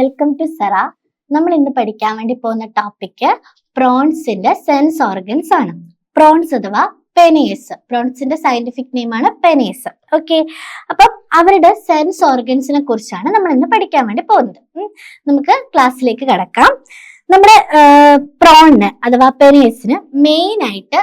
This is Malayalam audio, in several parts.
Welcome to Cera. നമ്മൾ ഇന്ന് പഠിക്കാൻ വേണ്ടി പോകുന്ന ടോപ്പിക് പ്രോൺസിന്റെ സെൻസ് ഓർഗൻസ് ആണ്. പ്രോൺസ് അഥവാ പെനേസ്. പ്രോൺസിന്റെ സയന്റിഫിക് നെയിം ആണ് പെനേസ്. ഓക്കെ, അപ്പം അവരുടെ സെൻസ് ഓർഗൻസിനെ കുറിച്ചാണ് നമ്മൾ ഇന്ന് പഠിക്കാൻ വേണ്ടി പോകുന്നത്. നമുക്ക് ക്ലാസ്സിലേക്ക് കടക്കാം. നമ്മുടെ പ്രോണിന് അഥവാ പെനേസിന് മെയിൻ ആയിട്ട്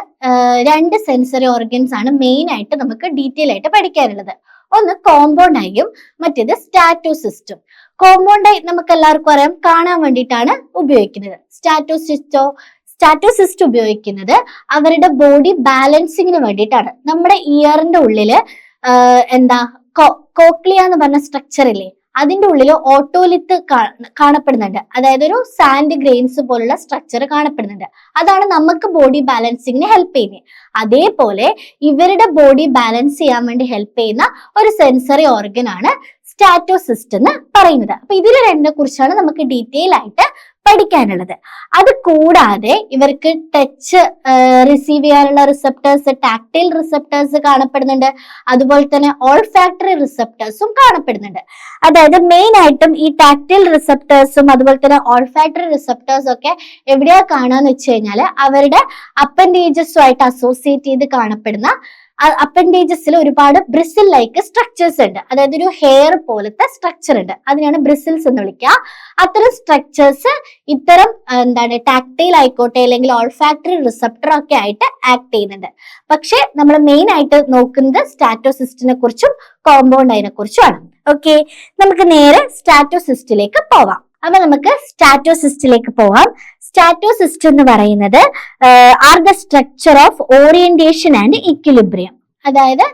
രണ്ട് സെൻസറി ഓർഗൻസ് ആണ് മെയിൻ ആയിട്ട് നമുക്ക് ഡീറ്റെയിൽ ആയിട്ട് പഠിക്കാനുള്ളത്. ഒന്ന് കോമ്പൗണ്ട് ഐയും മറ്റേത് സ്റ്റാറ്റോസിസ്റ്റും. കോമ്പൗണ്ട് ഐ നമുക്ക് എല്ലാവർക്കും അറിയാം, കാണാൻ വേണ്ടിയിട്ടാണ് ഉപയോഗിക്കുന്നത്. സ്റ്റാറ്റോസിസ്റ്റ് ഉപയോഗിക്കുന്നത് അവരുടെ ബോഡി ബാലൻസിങ്ങിന് വേണ്ടിയിട്ടാണ്. നമ്മുടെ ഇയറിന്റെ ഉള്ളില് കോക്ലിയ എന്ന് പറഞ്ഞ സ്ട്രക്ചർ ഇല്ലേ, അതിന്റെ ഉള്ളിൽ ഓട്ടോലിത്ത് കാണപ്പെടുന്നുണ്ട്. അതായത് ഒരു സാൻഡ് ഗ്രെയിൻസ് പോലുള്ള സ്ട്രക്ചർ കാണപ്പെടുന്നുണ്ട്. അതാണ് നമുക്ക് ബോഡി ബാലൻസിങ്ങിന് ഹെൽപ്പ് ചെയ്യുന്നത്. അതേപോലെ ഇവരുടെ ബോഡി ബാലൻസ് ചെയ്യാൻ വേണ്ടി ഹെൽപ്പ് ചെയ്യുന്ന ഒരു സെൻസറി ഓർഗൻ ആണ് സ്റ്റാറ്റോസിസ്റ്റ് എന്ന് പറയുന്നത്. അപ്പൊ ഇതിൽ രണ്ടിനെ കുറിച്ചാണ് നമുക്ക് ഡീറ്റെയിൽ ആയിട്ട് പഠിക്കാനുള്ളത്. അത് കൂടാതെ ഇവർക്ക് ടച്ച് റിസീവ് ചെയ്യാനുള്ള റിസപ്റ്റേഴ്സ്, ടാക്ടൈൽ റിസപ്റ്റേഴ്സ് കാണപ്പെടുന്നുണ്ട്. അതുപോലെ തന്നെ ഓൾഫാക്ടറി റിസപ്റ്റേഴ്സും കാണപ്പെടുന്നുണ്ട്. അതായത് മെയിൻ ആയിട്ടും ഈ ടാക്ടൈൽ റിസപ്റ്റേഴ്സും അതുപോലെ തന്നെ ഓൾഫാക്ടറി റിസപ്റ്റേഴ്സും ഒക്കെ എവിടെയാ കാണാന്ന് വെച്ച് കഴിഞ്ഞാൽ അവരുടെ അപ്പൻഡേജസുമായിട്ട് അസോസിയേറ്റ് ചെയ്ത് കാണപ്പെടുന്ന അപ്പൻഡേജസിൽ ഒരുപാട് ബ്രിസിൽ ലൈക്ക് സ്ട്രക്ചേഴ്സ് ഉണ്ട്. അതായത് ഒരു ഹെയർ പോലത്തെ സ്ട്രക്ചർ ഉണ്ട്, അതിനാണ് ബ്രിസിൽസ് എന്ന് വിളിക്കുക. അത്തരം സ്ട്രക്ചേഴ്സ് ഇത്തരം ടാക്ടൈൽ ആയിക്കോട്ടെ അല്ലെങ്കിൽ ഓൾഫാക്ടറി റിസപ്റ്റർ ഒക്കെ ആയിട്ട് ആക്ട് ചെയ്യുന്നുണ്ട്. പക്ഷെ നമ്മൾ മെയിൻ ആയിട്ട് നോക്കുന്നത് സ്റ്റാറ്റോസിസ്റ്റിനെ കുറിച്ചും കോമ്പൗണ്ട് ഐനെ കുറിച്ചുമാണ്. ഓക്കെ, നമുക്ക് നേരെ സ്റ്റാറ്റോസിസ്റ്റിലേക്ക് പോവാം. അപ്പൊ നമുക്ക് സ്റ്റാറ്റോസിസ്റ്റിലേക്ക് പോവാം. സ്റ്റാറ്റോസിസ്റ്റ് എന്ന് പറയുന്നത് are the structure of orientation and equilibrium. അതായത്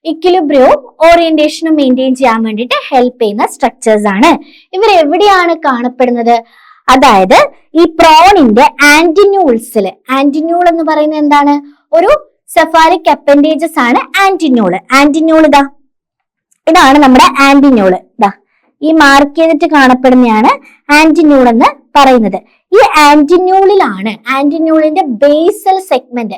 ഇക്വിലിബ്രിയവും ഓറിയന്റേഷനും മെയിൻറ്റെയിൻ ചെയ്യാൻ വേണ്ടിയിട്ട് ഹെൽപ്പ് ചെയ്യുന്ന സ്ട്രക്ചേഴ്സ് ആണ്. ഇവർ എവിടെയാണ് കാണപ്പെടുന്നത്? അതായത് ഈ പ്രോണിന്റെ ആന്റിന്യൂൾസില്. ആന്റിന്യൂൾ എന്ന് പറയുന്നത് എന്താണ്? ഒരു സെഫാലിക് അപ്പൻഡേജസ് ആണ് ആന്റിന്യൂൾ. ആന്റിന്യൂൾ ഇതാണ് നമ്മുടെ ആന്റിന്യൂൾ. ഈ മാർക്ക് ചെയ്തിട്ട് കാണപ്പെടുന്നതാണ് ആന്റിന്യൂൾ എന്ന് പറയുന്നത്. ഈ ആന്റിന്യൂളിലാണ് ആന്റിന്യൂളിന്റെ ബേസൽ സെഗ്മെന്റ്.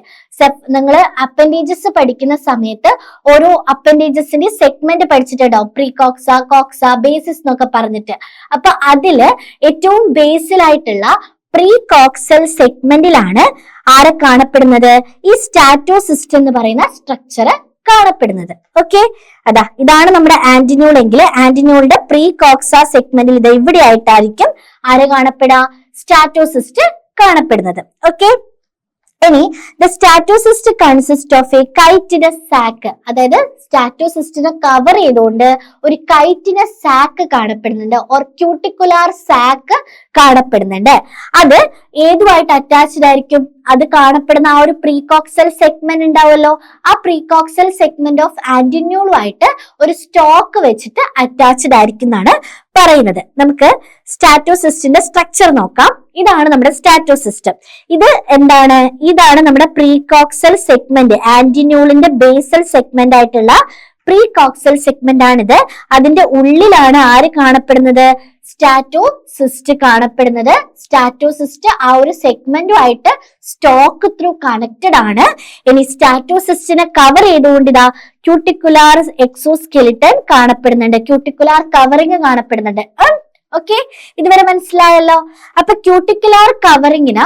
നിങ്ങൾ അപ്പൻഡേജസ് പഠിക്കുന്ന സമയത്ത് ഓരോ അപ്പൻഡേജസിന്റെ സെഗ്മെന്റ് പഠിച്ചിട്ടുണ്ടാവും. പ്രീകോക്സ, കോക്സ, ബേസിസ് എന്നൊക്കെ പറഞ്ഞിട്ട്. അപ്പൊ അതില് ഏറ്റവും ബേസിലായിട്ടുള്ള പ്രീകോക്സൽ സെഗ്മെന്റിലാണ് ആരെ കാണപ്പെടുന്നത്? ഈ സ്റ്റാറ്റോസിസ്റ്റ് എന്ന് പറയുന്ന സ്ട്രക്ചർ കാണപ്പെടുന്നത്. ഓക്കെ, ഇതാണ് നമ്മുടെ ആന്റിന്യൂൾ എങ്കിൽ ആന്റിന്യൂളിന്റെ പ്രീകോക്സ സെഗ്മെന്റിൽ ഇത് ഇവിടെ ആയിട്ടായിരിക്കും ആരെ കാണപ്പെടാ? സ്റ്റാറ്റോസിസ്റ്റ് കാണപ്പെടുന്നത്. ഓക്കെ, ഇനി the statocyst consist of a chitinous sac. അതായത് സ്റ്റാറ്റോസിസ്റ്റിനെ കവർ ചെയ്തുകൊണ്ട് ഒരു കൈറ്റിനസ് സാക്ക് കാണപ്പെടുന്നുണ്ട്, ഓർ ക്യൂട്ടിക്കുലാർ സാക്ക് കാണപ്പെടുന്നുണ്ട്. അത് ഏതുമായിട്ട് അറ്റാച്ച്ഡ് ആയിരിക്കും? അത് കാണപ്പെടുന്ന ആ ഒരു പ്രീകോക്സൽ സെഗ്മെന്റ് ഉണ്ടാവുമല്ലോ, ആ പ്രീകോക്സൽ സെഗ്മെന്റ് ഓഫ് ആന്റിന്യൂളുമായിട്ട് ഒരു സ്റ്റോക്ക് വെച്ചിട്ട് അറ്റാച്ച്ഡ് ആയിരിക്കും എന്നാണ് പറയുന്നത്. നമുക്ക് സ്റ്റാറ്റോസിസ്റ്റിന്റെ സ്ട്രക്ചർ നോക്കാം. ഇതാണ് നമ്മുടെ സ്റ്റാറ്റോസിസ്റ്റ്. ഇത് എന്താണ്? ഇതാണ് നമ്മുടെ പ്രീകോക്സൽ സെഗ്മെന്റ്. ആന്റിന്യൂളിന്റെ ബേസൽ സെഗ്മെന്റ് ആയിട്ടുള്ള പ്രീകോക്സൽ സെഗ്മെന്റ് ആണിത്. അതിന്റെ ഉള്ളിലാണ് ആര് കാണപ്പെടുന്നത്? സ്റ്റാറ്റോസിസ്റ്റ് കാണപ്പെടുന്നത്. സ്റ്റാറ്റോസിസ്റ്റ് ആ ഒരു സെഗ്മെന്റുമായിട്ട് സ്റ്റോക്ക് ത്രൂ കണക്റ്റഡ് ആണ്. ഇനി സ്റ്റാറ്റോസിസ്റ്റിനെ കവർ ചെയ്തുകൊണ്ട് ക്യൂട്ടിക്കുലാർ എക്സോസ്കെലിറ്റൻ കാണപ്പെടുന്നുണ്ട്, ക്യൂട്ടിക്കുലാർ കവറിങ് കാണപ്പെടുന്നുണ്ട്. ഓക്കെ, ഇതുവരെ മനസ്സിലായല്ലോ. അപ്പൊ ക്യൂട്ടിക്കുലാർ കവറിങ്ങിന്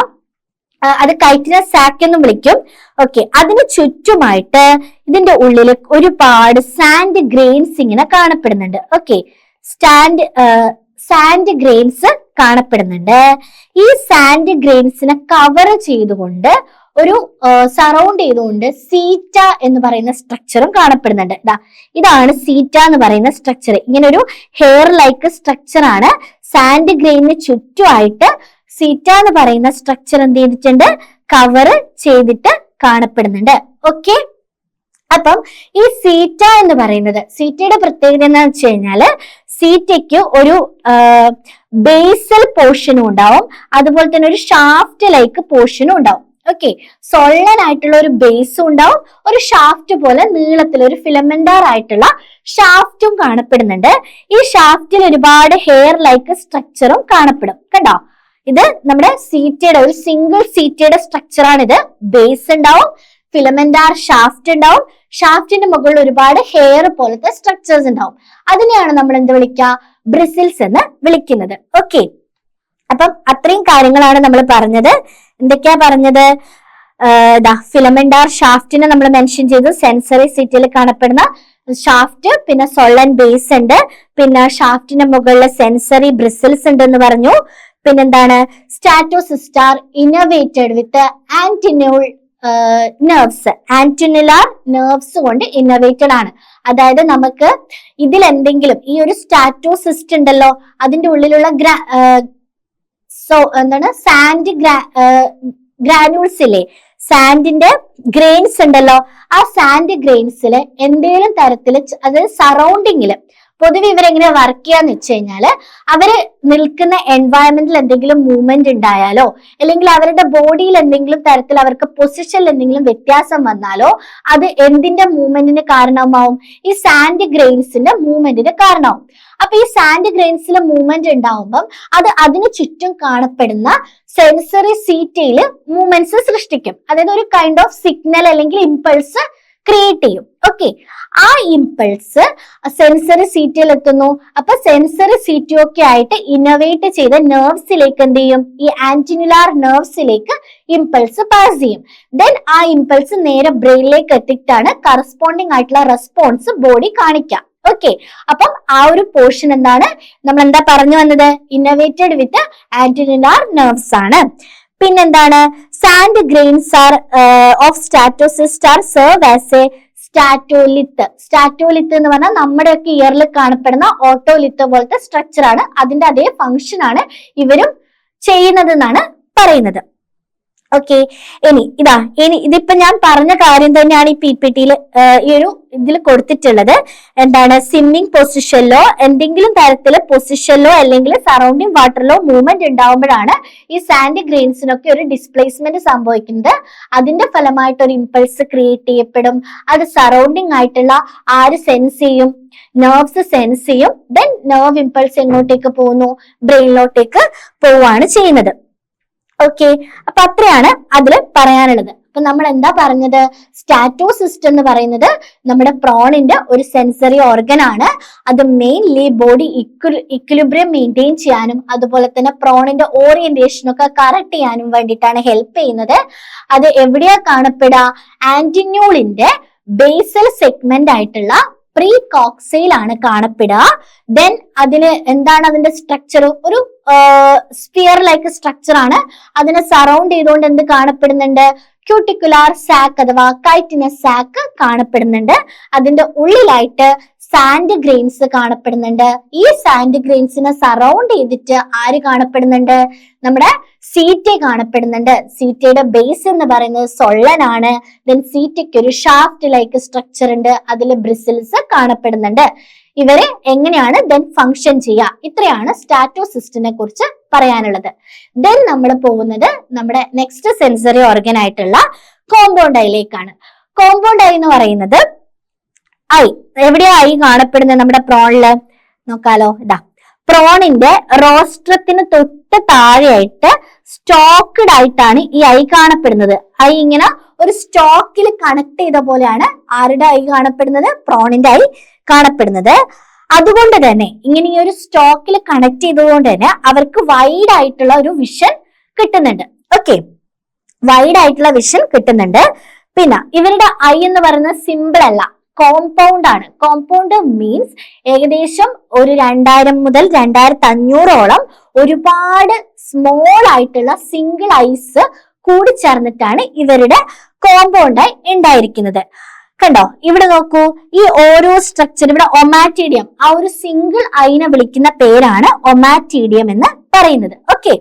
അത് കൈറ്റിനസ് സാക്ക് എന്നും വിളിക്കും. ഓക്കെ, അതിന് ചുറ്റുമായിട്ട് ഇതിന്റെ ഉള്ളിൽ ഒരുപാട് സാൻഡ് ഗ്രെയിൻസ് ഇങ്ങനെ കാണപ്പെടുന്നുണ്ട്. ഓക്കെ, സാൻഡ് ഗ്രെയിൻസ് കാണപ്പെടുന്നുണ്ട്. ഈ സാൻഡ് ഗ്രെയിൻസിനെ കവർ ചെയ്തുകൊണ്ട് ഒരു സറൗണ്ട് ചെയ്തുകൊണ്ട് സീറ്റ എന്ന് പറയുന്ന സ്ട്രക്ചറും കാണപ്പെടുന്നുണ്ട്. ഇതാണ് സീറ്റ എന്ന് പറയുന്ന സ്ട്രക്ചർ. ഇങ്ങനെ ഒരു ഹെയർ ലൈക്ക് സ്ട്രക്ചർ ആണ്. സാൻഡ് ഗ്രെയിനിന് ചുറ്റുമായിട്ട് സീറ്റ എന്ന് പറയുന്ന സ്ട്രക്ചർ എന്ത് ചെയ്തിട്ടുണ്ട്? കവർ ചെയ്തിട്ട് കാണപ്പെടുന്നുണ്ട്. ഓക്കെ, അപ്പം ഈ സീറ്റ എന്ന് പറയുന്നത്, സീറ്റയുടെ പ്രത്യേകത എന്താണെന്ന് വെച്ച് കഴിഞ്ഞാല് സീറ്റയ്ക്ക് ഒരു ബേസൽ പോർഷനും ഉണ്ടാവും, അതുപോലെ തന്നെ ഒരു ഷാഫ്റ്റ് ലൈക്ക് പോർഷനും ഉണ്ടാവും. ഓക്കെ, സൊള്ളനായിട്ടുള്ള ഒരു ബേസും ഉണ്ടാവും, ഒരു ഷാഫ്റ്റ് പോലെ നീളത്തിൽ ഒരു ഫിലമെന്റാർ ആയിട്ടുള്ള ഷാഫ്റ്റും കാണപ്പെടുന്നുണ്ട്. ഈ ഷാഫ്റ്റിൽ ഒരുപാട് ഹെയർ ലൈക്ക് സ്ട്രക്ചറും കാണപ്പെടും. കണ്ടോ, ഇത് നമ്മുടെ സീറ്റയുടെ ഒരു സിംഗിൾ സീറ്റയുടെ സ്ട്രക്ചർ ആണിത്. ബേസ് ഉണ്ടാവും, ഫിലമെന്റാർ ഷാഫ്റ്റ് ഉണ്ടാവും, ഷാഫ്റ്റിന്റെ മുകളിൽ ഒരുപാട് ഹെയർ പോലത്തെ സ്ട്രക്ചേഴ്സ് ഉണ്ടാവും. അതിനെയാണ് നമ്മൾ എന്ത് വിളിക്കുക? ബ്രിസിൽസ് എന്ന് വിളിക്കുന്നത്. ഓക്കെ, അപ്പം അത്രയും കാര്യങ്ങളാണ് നമ്മൾ പറഞ്ഞത്. എന്തൊക്കെയാ പറഞ്ഞത്? ഫിലമെന്റാർ ഷാഫ്റ്റിനെ നമ്മൾ മെൻഷൻ ചെയ്തു. സെൻസറി സിറ്റിയിൽ കാണപ്പെടുന്ന ഷാഫ്റ്റ്, പിന്നെ സൊള്ളൻ ബേസ് ഉണ്ട്, പിന്നെ ഷാഫ്റ്റിന്റെ മുകളിൽ സെൻസറി ബ്രിസിൽസ് ഉണ്ട് എന്ന് പറഞ്ഞു. പിന്നെന്താണ്? സ്റ്റാറ്റോസിസ്റ്റാർ ഇന്നോവേറ്റഡ് വിത്ത് ആന്റിന്യൂൾ നെർവ്സ്, ആന്റിനുലാർ നെർവ്സ് കൊണ്ട് ഇന്നോവേറ്റഡ് ആണ്. അതായത് നമുക്ക് ഇതിൽ എന്തെങ്കിലും ഈ ഒരു സ്റ്റാറ്റോസിസ്റ്റ് ഉണ്ടല്ലോ, അതിന്റെ ഉള്ളിലുള്ള സാൻഡ് ഗ്രാനുൾസ് ഇല്ലേ, സാൻഡിന്റെ ഗ്രെയിൻസ് ഉണ്ടല്ലോ, ആ സാൻഡ് ഗ്രെയിൻസിൽ എന്തെങ്കിലും തരത്തില്, അതായത് സറൗണ്ടിങ്ങില് പൊതുവെ ഇവരെങ്ങനെ വർക്ക് ചെയ്യാന്ന് വെച്ച് കഴിഞ്ഞാല്, അവര് നിൽക്കുന്ന എൻവയറമെന്റിൽ എന്തെങ്കിലും മൂവ്മെന്റ് ഉണ്ടായാലോ, അല്ലെങ്കിൽ അവരുടെ ബോഡിയിൽ എന്തെങ്കിലും തരത്തിൽ അവർക്ക് പൊസിഷനിൽ എന്തെങ്കിലും വ്യത്യാസം വന്നാലോ, അത് എന്തിന്റെ മൂവ്മെന്റിന് കാരണമാവും? ഈ സാൻഡ് ഗ്രെയിൻസിന്റെ മൂവ്മെന്റിന് കാരണമാവും. അപ്പൊ ഈ സാൻഡ് ഗ്രെയിൻസിലെ മൂവ്മെന്റ് ഉണ്ടാവുമ്പം അത് അതിന് ചുറ്റും കാണപ്പെടുന്ന സെൻസറി സീറ്റയില് മൂവ്മെന്റ്സ് സൃഷ്ടിക്കും. അതായത് ഒരു കൈൻഡ് ഓഫ് സിഗ്നൽ അല്ലെങ്കിൽ ഇമ്പൾസ് ക്രിയേറ്റ് ചെയ്യും. ഓക്കെ, ആ ഇമ്പൾസ് സെൻസറി സീറ്റയിൽ എത്തുന്നു. അപ്പൊ സെൻസറി സീറ്റൊക്കെ ആയിട്ട് ഇന്നോവേറ്റ് ചെയ്ത നെർവ്സിലേക്ക് എന്ത് ചെയ്യും? ഈ ആന്റിനുലാർ നെർവ്സിലേക്ക് ഇമ്പൾസ് പാസ് ചെയ്യും. ദെൻ ആ ഇമ്പൾസ് നേരെ ബ്രെയിനിലേക്ക് എത്തിയിട്ടാണ് കറസ്പോണ്ടിങ് ആയിട്ടുള്ള റെസ്പോൺസ് ബോഡി കാണിക്കുക. ഓക്കെ, അപ്പം ആ ഒരു പോർഷൻ എന്താണ് നമ്മൾ എന്താ പറഞ്ഞു വന്നത്? ഇന്നോവേറ്റഡ് വിത്ത് ആന്റിനുലാർ നെർവ്സ് ആണ്. പിന്നെന്താണ്? Sand grains are of statocyst are serve as a statolith. Statolith എന്ന് പറഞ്ഞാൽ നമ്മുടെയൊക്കെ ഇയറിൽ കാണപ്പെടുന്ന ഓട്ടോലിത്ത് പോലത്തെ സ്ട്രക്ചർ ആണ്. അതിന്റെ അതേ ഫംഗ്ഷൻ ആണ് ഇവരും ചെയ്യുന്നത് എന്നാണ് പറയുന്നത്. ഓക്കെ, ഇനി ഇതിപ്പോ ഞാൻ പറഞ്ഞ കാര്യം തന്നെയാണ് ഈ PPT-യിൽ ഈ ഒരു ഇതിൽ കൊടുത്തിട്ടുള്ളത്. എന്താണ്? സ്വിമ്മിങ് പൊസിഷനിലോ എന്തെങ്കിലും തരത്തില് പൊസിഷനിലോ അല്ലെങ്കിൽ സറൗണ്ടിങ് വാട്ടറിലോ മൂവ്മെന്റ് ഉണ്ടാവുമ്പോഴാണ് ഈ സാൻഡ് ഗ്രെയിൻസിനൊക്കെ ഒരു ഡിസ്പ്ലേസ്മെന്റ് സംഭവിക്കുന്നത്. അതിന്റെ ഫലമായിട്ട് ഒരു ഇമ്പൾസ് ക്രിയേറ്റ് ചെയ്യപ്പെടും. അത് സറൗണ്ടിങ് ആയിട്ടുള്ള ആര് സെൻസ് ചെയ്യും? നെർവ്സ് സെൻസ് ചെയ്യും. ദെൻ നെർവ് ഇമ്പൾസ് എങ്ങോട്ടേക്ക് പോകുന്നു? ബ്രെയിനിലോട്ടേക്ക് പോവുകയാണ് ചെയ്യുന്നത്. ഓക്കെ, അപ്പൊ അത്രയാണ് അതില് പറയാനുള്ളത്. അപ്പൊ നമ്മൾ എന്താ പറഞ്ഞത്? സ്റ്റാറ്റോസിസ്റ്റ് എന്ന് പറയുന്നത് നമ്മുടെ പ്രോണിന്റെ ഒരു സെൻസറി ഓർഗൻ ആണ്. അത് മെയിൻലി ബോഡി ഇക്വിലിബ്രിയം മെയിൻറ്റെയിൻ ചെയ്യാനും അതുപോലെ തന്നെ പ്രോണിന്റെ ഓറിയന്റേഷൻ ഒക്കെ കറക്റ്റ് ചെയ്യാനും വേണ്ടിയിട്ടാണ് ഹെൽപ്പ് ചെയ്യുന്നത്. അത് എവിടെയാ കാണപ്പെടുക? ആന്റിന്യൂളിന്റെ ബേസൽ സെഗ്മെന്റ് ആയിട്ടുള്ള പ്രീ കോക്സൈൽ ആണ് കാണപ്പെടുക. ദെൻ അതിന് എന്താണ് അതിന്റെ സ്ട്രക്ചർ? ഒരു സ്ഫിയർ ലൈക്ക് സ്ട്രക്ചർ ആണ്. അതിനെ സറൗണ്ട് ചെയ്തുകൊണ്ട് എന്ത് കാണപ്പെടുന്നുണ്ട്? ക്യൂട്ടിക്കുലാർ സാക്ക് അഥവാ കൈറ്റിനസ് സാക്ക് കാണപ്പെടുന്നുണ്ട്. അതിന്റെ ഉള്ളിലായിട്ട് സാൻഡ് ഗ്രെയിൻസ് കാണപ്പെടുന്നുണ്ട്. ഈ സാൻഡ് ഗ്രൈൻസിനെ സറൗണ്ട് ചെയ്തിട്ട് ആര് കാണപ്പെടുന്നുണ്ട്? നമ്മുടെ സീറ്റ കാണപ്പെടുന്നുണ്ട്. സീറ്റയുടെ ബേസ് എന്ന് പറയുന്നത് സൊള്ളനാണ്. ദെൻ സീറ്റയ്ക്ക് ഒരു ഷാഫ്റ്റ് ലൈക്ക് സ്ട്രക്ചർ ഉണ്ട്. അതിൽ ബ്രിസിൽസ് കാണപ്പെടുന്നുണ്ട്. ഇവരെ എങ്ങനെയാണ് ദെൻ ഫങ്ഷൻ ചെയ്യുക? ഇത്രയാണ് സ്റ്റാറ്റോസിസ്റ്റിനെ കുറിച്ച് പറയാനുള്ളത്. ദെൻ നമ്മൾ പോകുന്നത് നമ്മുടെ നെക്സ്റ്റ് സെൻസറി ഓർഗൻ ആയിട്ടുള്ള കോമ്പൗണ്ട് ഐയിലേക്കാണ്. കോമ്പൗണ്ട് ഐ എന്ന് പറയുന്നത് ഐ എവിടെയാ ഐ കാണപ്പെടുന്നത്? നമ്മുടെ പ്രോണില് നോക്കാലോ. പ്രോണിന്റെ റോസ്ട്രത്തിന് തൊട്ട് താഴെയായിട്ട് സ്റ്റോക്ക്ഡ് ആയിട്ടാണ് ഈ ഐ കാണപ്പെടുന്നത്. ഐ ഇങ്ങനെ ഒരു സ്റ്റോക്കിൽ കണക്ട് ചെയ്ത പോലെയാണ് ആരുടെ ഐ കാണപ്പെടുന്നത്? പ്രോണിന്റെ ഐ കാണപ്പെടുന്നത്. അതുകൊണ്ട് തന്നെ ഇങ്ങനെ ഈ ഒരു സ്റ്റോക്കിൽ കണക്ട് ചെയ്തതുകൊണ്ട് തന്നെ അവർക്ക് വൈഡ് ആയിട്ടുള്ള ഒരു വിഷൻ കിട്ടുന്നുണ്ട്. ഓക്കെ, വൈഡ് ആയിട്ടുള്ള വിഷൻ കിട്ടുന്നുണ്ട്. പിന്നെ ഇവരുടെ ഐ എന്ന് പറയുന്നത് സിമ്പിൾ അല്ല, കോമ്പൗണ്ട് ആണ്. കോമ്പൗണ്ട് മീൻസ് ഏകദേശം ഒരു 2000 മുതൽ 2500ഓളം ഒരുപാട് സ്മോൾ ആയിട്ടുള്ള സിംഗിൾ ഐസ് കൂടി ചേർന്നിട്ടാണ് ഇവരുടെ കോമ്പൗണ്ട് ഐ ഉണ്ടായിരിക്കുന്നത്. കണ്ടോ, ഇവിടെ നോക്കൂ, ഈ ഓരോ സ്ട്രക്ചർ ഇവിടെ ഒമാറ്റിഡിയം, ആ ഒരു സിംഗിൾ ഐനെ വിളിക്കുന്ന പേരാണ് ഒമാറ്റിഡിയം എന്ന് പറയുന്നത്. ഓക്കെ,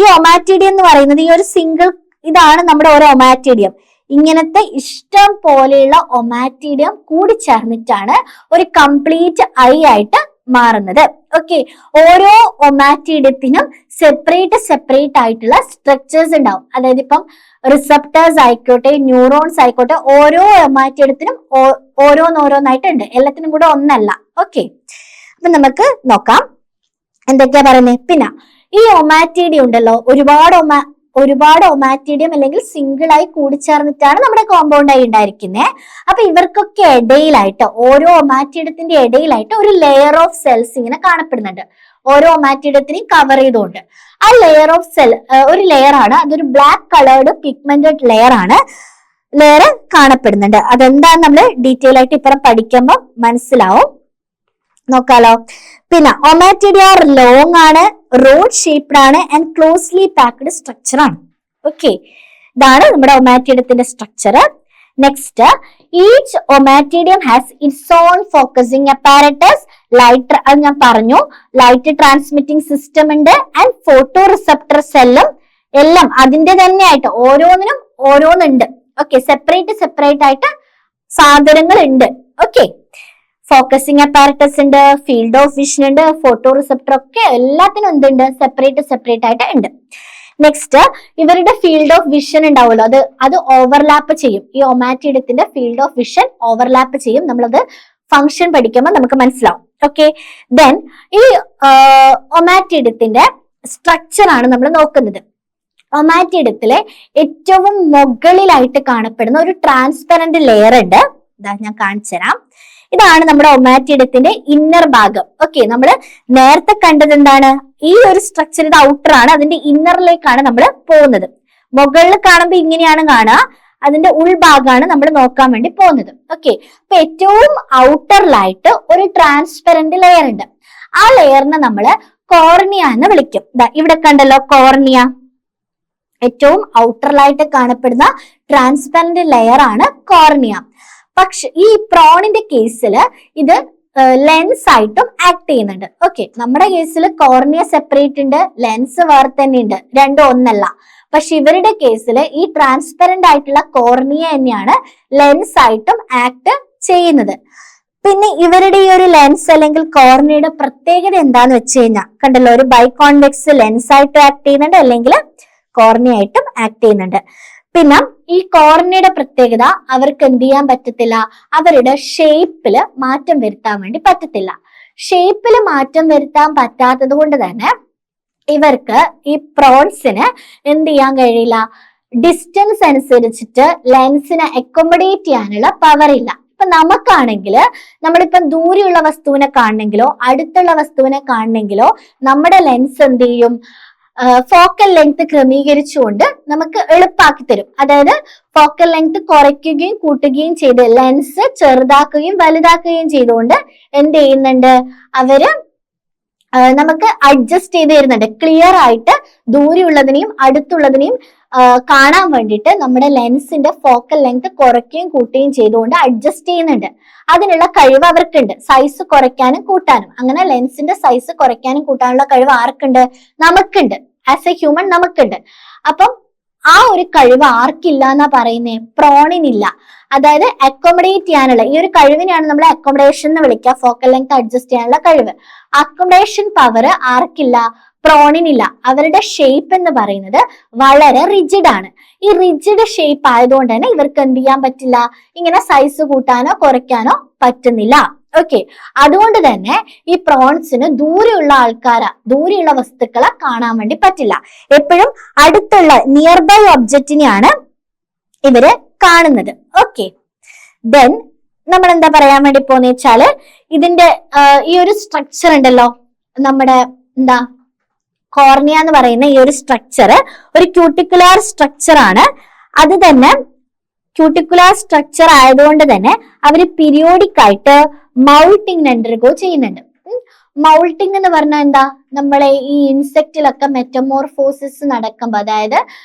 ഈ ഒമാറ്റിഡിയം എന്ന് പറയുന്നത് ഈ ഒരു സിംഗിൾ ഇതാണ് നമ്മുടെ ഓരോ ഒമാറ്റിഡിയം. ഇങ്ങനത്തെ ഇഷ്ടം പോലെയുള്ള ഒമാറ്റിഡിയം കൂടി ചേർന്നിട്ടാണ് ഒരു കംപ്ലീറ്റ് ഐ ആയിട്ട് മാറുന്നത്. ഓക്കെ, ഓരോ ഒമാറ്റിഡിയത്തിനും സെപ്പറേറ്റ് ആയിട്ടുള്ള സ്ട്രക്ചേഴ്സ് ഉണ്ടാവും. അതായത് ഇപ്പം റിസപ്റ്റേഴ്സ് ആയിക്കോട്ടെ, ന്യൂറോൺസ് ആയിക്കോട്ടെ, ഓരോ ഒമാറ്റിഡിയത്തിനും ഓരോന്നായിട്ടുണ്ട്. എല്ലാത്തിനും കൂടെ ഒന്നല്ല. ഓക്കെ, അപ്പൊ നമുക്ക് നോക്കാം എന്തൊക്കെയാ പറയുന്നത്. പിന്നെ ഈ ഒമാറ്റിഡിയം ഉണ്ടല്ലോ, ഒരുപാട് ഒമാറ്റിഡിയം അല്ലെങ്കിൽ സിംഗിൾ ആയി കൂടിച്ചേർന്നിട്ടാണ് നമ്മുടെ കോമ്പൗണ്ട് ആയി ഉണ്ടായിരിക്കുന്നത്. അപ്പൊ ഇവർക്കൊക്കെ ഇടയിലായിട്ട്, ഓരോ ഒമാറ്റിഡത്തിന്റെ ഇടയിലായിട്ട് ഒരു ലെയർ ഓഫ് സെൽസ് ഇങ്ങനെ കാണപ്പെടുന്നുണ്ട്. ഓരോ ഒമാറ്റിഡത്തിനെയും കവർ ചെയ്തുകൊണ്ട് ആ ലെയർ ഓഫ് സെൽ ഒരു ലെയർ ആണ്, അതൊരു ബ്ലാക്ക് കളേർഡ് പിഗ്മെന്റഡ് ലെയർ ആണ്. ലെയർ കാണപ്പെടുന്നുണ്ട്. അതെന്താന്ന് നമ്മൾ ഡീറ്റെയിൽ ആയിട്ട് ഇപ്പുറം പഠിക്കുമ്പോൾ മനസ്സിലാവും. നോക്കാലോ. പിന്നെ ഒമാറ്റിഡിയ ലോങ് ആണ്, റോഡ് ഷേപ്ഡ് ആണ് ആൻഡ് ക്ലോസ്ലി പാക്ഡ് സ്ട്രക്ചർ ആണ്. ഓക്കെ, ഇതാണ് നമ്മുടെ ഒമാറ്റിഡത്തിന്റെ structure. Next, each ommatidium has its own focusing apparatus. Light, അത് ഞാൻ പറഞ്ഞു, ലൈറ്റ് ട്രാൻസ്മിറ്റിംഗ് സിസ്റ്റം ഉണ്ട് ആൻഡ് ഫോട്ടോ റിസപ്റ്റർ സെല്ലും എല്ലാം അതിന്റെ തന്നെ ആയിട്ട് ഓരോന്നിനും ഓരോന്നുണ്ട്. ഓക്കെ, സെപ്പറേറ്റ് ആയിട്ട് സാധനങ്ങൾ ഉണ്ട്. ഓക്കെ, ഫോക്കസിംഗ് അപ്പാരറ്റസ് ഉണ്ട്, ഫീൽഡ് ഓഫ് വിഷൻ ഉണ്ട്, ഫോട്ടോ റിസപ്റ്റർ ഒക്കെ എല്ലാത്തിനും എന്തുണ്ട്, സെപ്പറേറ്റ് ആയിട്ട് ഉണ്ട്. നെക്സ്റ്റ്, ഇവരുടെ ഫീൽഡ് ഓഫ് വിഷൻ ഉണ്ടാവുമല്ലോ, അത് ഓവർലാപ്പ് ചെയ്യും. ഈ ഒമാറ്റിഡത്തിന്റെ ഫീൽഡ് ഓഫ് വിഷൻ ഓവർലാപ്പ് ചെയ്യും. നമ്മളത് ഫംഗ്ഷൻ പഠിക്കുമ്പോൾ നമുക്ക് മനസ്സിലാവും. ഓക്കെ, ദെൻ ഈ ഒമാറ്റിഡത്തിന്റെ സ്ട്രക്ചർ ആണ് നമ്മൾ നോക്കുന്നത്. ഒമാറ്റിഡത്തിലെ ഏറ്റവും മുകളിലായിട്ട് കാണപ്പെടുന്ന ഒരു ട്രാൻസ്പെറന്റ് ലെയർ ഉണ്ട്. ഇതാ ഞാൻ കാണിച്ചു തരാം. ഇതാണ് നമ്മുടെ ഒമാറ്റിഡത്തിന്റെ ഇന്നർ ഭാഗം. ഓക്കെ, നമ്മൾ നേരത്തെ കണ്ടത് എന്താണ്, ഈ ഒരു സ്ട്രക്ചർ ഇത് ഔട്ടർ ആണ്, അതിന്റെ ഇന്നറിലേക്കാണ് നമ്മൾ പോകുന്നത്. മുകളിൽ കാണുമ്പോൾ ഇങ്ങനെയാണ് കാണുക, അതിന്റെ ഉൾഭാഗമാണ് നമ്മൾ നോക്കാൻ വേണ്ടി പോകുന്നത്. ഓക്കെ, അപ്പൊ ഏറ്റവും ഔട്ടറിലായിട്ട് ഒരു ട്രാൻസ്പെറന്റ് ലെയർ ഉണ്ട്. ആ ലെയറിനെ നമ്മൾ കോർണിയ എന്ന് വിളിക്കും. ഇവിടെ കണ്ടല്ലോ കോർണിയ, ഏറ്റവും ഔട്ടറിലായിട്ട് കാണപ്പെടുന്ന ട്രാൻസ്പെറന്റ് ലെയർ ആണ് കോർണിയ. പക്ഷെ ഈ പ്രോണിന്റെ കേസിൽ ഇത് ലെൻസ് ആയിട്ടും ആക്ട് ചെയ്യുന്നുണ്ട്. ഓക്കെ, നമ്മുടെ കേസിൽ കോർണിയ സെപ്പറേറ്റ് ഉണ്ട്, ലെൻസ് വേറെ തന്നെ ഉണ്ട്, രണ്ടും ഒന്നല്ല. പക്ഷെ ഇവരുടെ കേസിൽ ഈ ട്രാൻസ്പെറന്റ് ആയിട്ടുള്ള കോർണിയ തന്നെയാണ് ലെൻസ് ആയിട്ടും ആക്ട് ചെയ്യുന്നത്. പിന്നെ ഇവരുടെ ഈ ഒരു ലെൻസ് അല്ലെങ്കിൽ കോർണിയയുടെ പ്രത്യേകത എന്താന്ന് വെച്ച് കഴിഞ്ഞാൽ, കണ്ടല്ലോ, ഒരു ബൈകോൺവെക്സ് ലെൻസ് ആയിട്ടും ആക്ട് ചെയ്യുന്നുണ്ട്, അല്ലെങ്കിൽ കോർണിയ ആയിട്ടും ആക്ട് ചെയ്യുന്നുണ്ട്. പിന്നെ ഈ കോർണിയയുടെ പ്രത്യേകത, അവർക്ക് എന്ത് ചെയ്യാൻ പറ്റത്തില്ല, അവരുടെ ഷേപ്പില് മാറ്റം വരുത്താൻ വേണ്ടി പറ്റത്തില്ല. ഷേപ്പില് മാറ്റം വരുത്താൻ പറ്റാത്തത് കൊണ്ട് തന്നെ ഇവർക്ക്, ഈ പ്രോൺസിന് എന്ത് ചെയ്യാൻ കഴിയില്ല, ഡിസ്റ്റൻസ് അനുസരിച്ചിട്ട് ലെൻസിനെ അക്കോമഡേറ്റ് ചെയ്യാനുള്ള പവർ ഇല്ല. ഇപ്പൊ നമുക്കാണെങ്കിൽ, നമ്മളിപ്പം ദൂരെയുള്ള വസ്തുവിനെ കാണണമെങ്കിലോ അടുത്തുള്ള വസ്തുവിനെ കാണണമെങ്കിലോ നമ്മുടെ ലെൻസ് എന്ത് ചെയ്യും, ഫോക്കൽ ലെങ്ത് ക്രമീകരിച്ചുകൊണ്ട് നമുക്ക് എളുപ്പമാക്കി തരും. അതായത് ഫോക്കൽ ലെങ്ത് കുറയ്ക്കുകയും കൂട്ടുകയും ചെയ്ത് ലെൻസ് ചെറുതാക്കുകയും വലുതാക്കുകയും ചെയ്തുകൊണ്ട് എന്ത് ചെയ്യുന്നുണ്ട്, അവര് നമുക്ക് അഡ്ജസ്റ്റ് ചെയ്ത് തരുന്നുണ്ട്. ക്ലിയർ ആയിട്ട് ദൂരെയുള്ളതിനെയും അടുത്തുള്ളതിനെയും കാണാൻ വേണ്ടിയിട്ട് നമ്മുടെ ലെൻസിന്റെ ഫോക്കൽ ലെങ്ത് കുറയ്ക്കുകയും കൂട്ടുകയും ചെയ്തുകൊണ്ട് അഡ്ജസ്റ്റ് ചെയ്യുന്നുണ്ട്. അതിനുള്ള കഴിവ് അവർക്കുണ്ട്, സൈസ് കുറയ്ക്കാനും കൂട്ടാനും. അങ്ങനെ ലെൻസിന്റെ സൈസ് കുറയ്ക്കാനും കൂട്ടാനുള്ള കഴിവ് ആർക്കുണ്ട്, നമുക്കുണ്ട്. ആസ് എ ഹ്യൂമൻ നമുക്കുണ്ട്. അപ്പം ആ ഒരു കഴിവ് ആർക്കില്ല എന്നാ പറയുന്നേ, പ്രോണിനില്ല. അതായത് അക്കോമഡേറ്റ് ചെയ്യാനുള്ള ഈ ഒരു കഴിവിനെയാണ് നമ്മൾ അക്കോമഡേഷൻ എന്ന് വിളിക്കുക, ഫോക്കൽ ലെങ്ത് അഡ്ജസ്റ്റ് ചെയ്യാനുള്ള കഴിവ്. അക്കോമഡേഷൻ പവർ ആർക്കില്ല, പ്രോണിനില്ല. അവരുടെ ഷേപ്പ് എന്ന് പറയുന്നത് വളരെ റിജിഡ് ആണ്. ഈ റിജിഡ് ഷേപ്പ് ആയതുകൊണ്ട് തന്നെ ഇവർക്ക് എന്ത് ചെയ്യാൻ പറ്റില്ല, ഇങ്ങനെ സൈസ് കൂട്ടാനോ കുറയ്ക്കാനോ പറ്റുന്നില്ല. ഓക്കെ, അതുകൊണ്ട് തന്നെ ഈ പ്രോൺസിന് ദൂരെയുള്ള വസ്തുക്കളെ കാണാൻ വേണ്ടി പറ്റില്ല. എപ്പോഴും അടുത്തുള്ള നിയർ ബൈ ഒബ്ജക്റ്റിനെയാണ് ഇവര് കാണുന്നത്. ഓക്കെ, ദെൻ നമ്മൾ എന്താ പറയാൻ വേണ്ടി പോന്ന് വെച്ചാല്, ഇതിന്റെ ഈ ഒരു സ്ട്രക്ചർ ഉണ്ടല്ലോ, നമ്മുടെ എന്താ കോർണിയ എന്ന് പറയുന്ന ഈ ഒരു സ്ട്രക്ചർ ഒരു ക്യൂട്ടിക്കുലാർ സ്ട്രക്ചർ ആണ്. അത് തന്നെ ക്യൂട്ടിക്കുലാർ സ്ട്രക്ചർ ആയതുകൊണ്ട് തന്നെ അവര് പീരിയോഡിക് ആയിട്ട് മൗൾട്ടിങ് അണ്ടർഗോ ചെയ്യുന്നുണ്ട്. മൗൾട്ടിങ് എന്ന് പറഞ്ഞാൽ എന്താ, നമ്മളെ ഈ ഇൻസെക്റ്റിലൊക്കെ മെറ്റമോർഫോസിസ് നടക്കുമ്പോൾ, അതായത്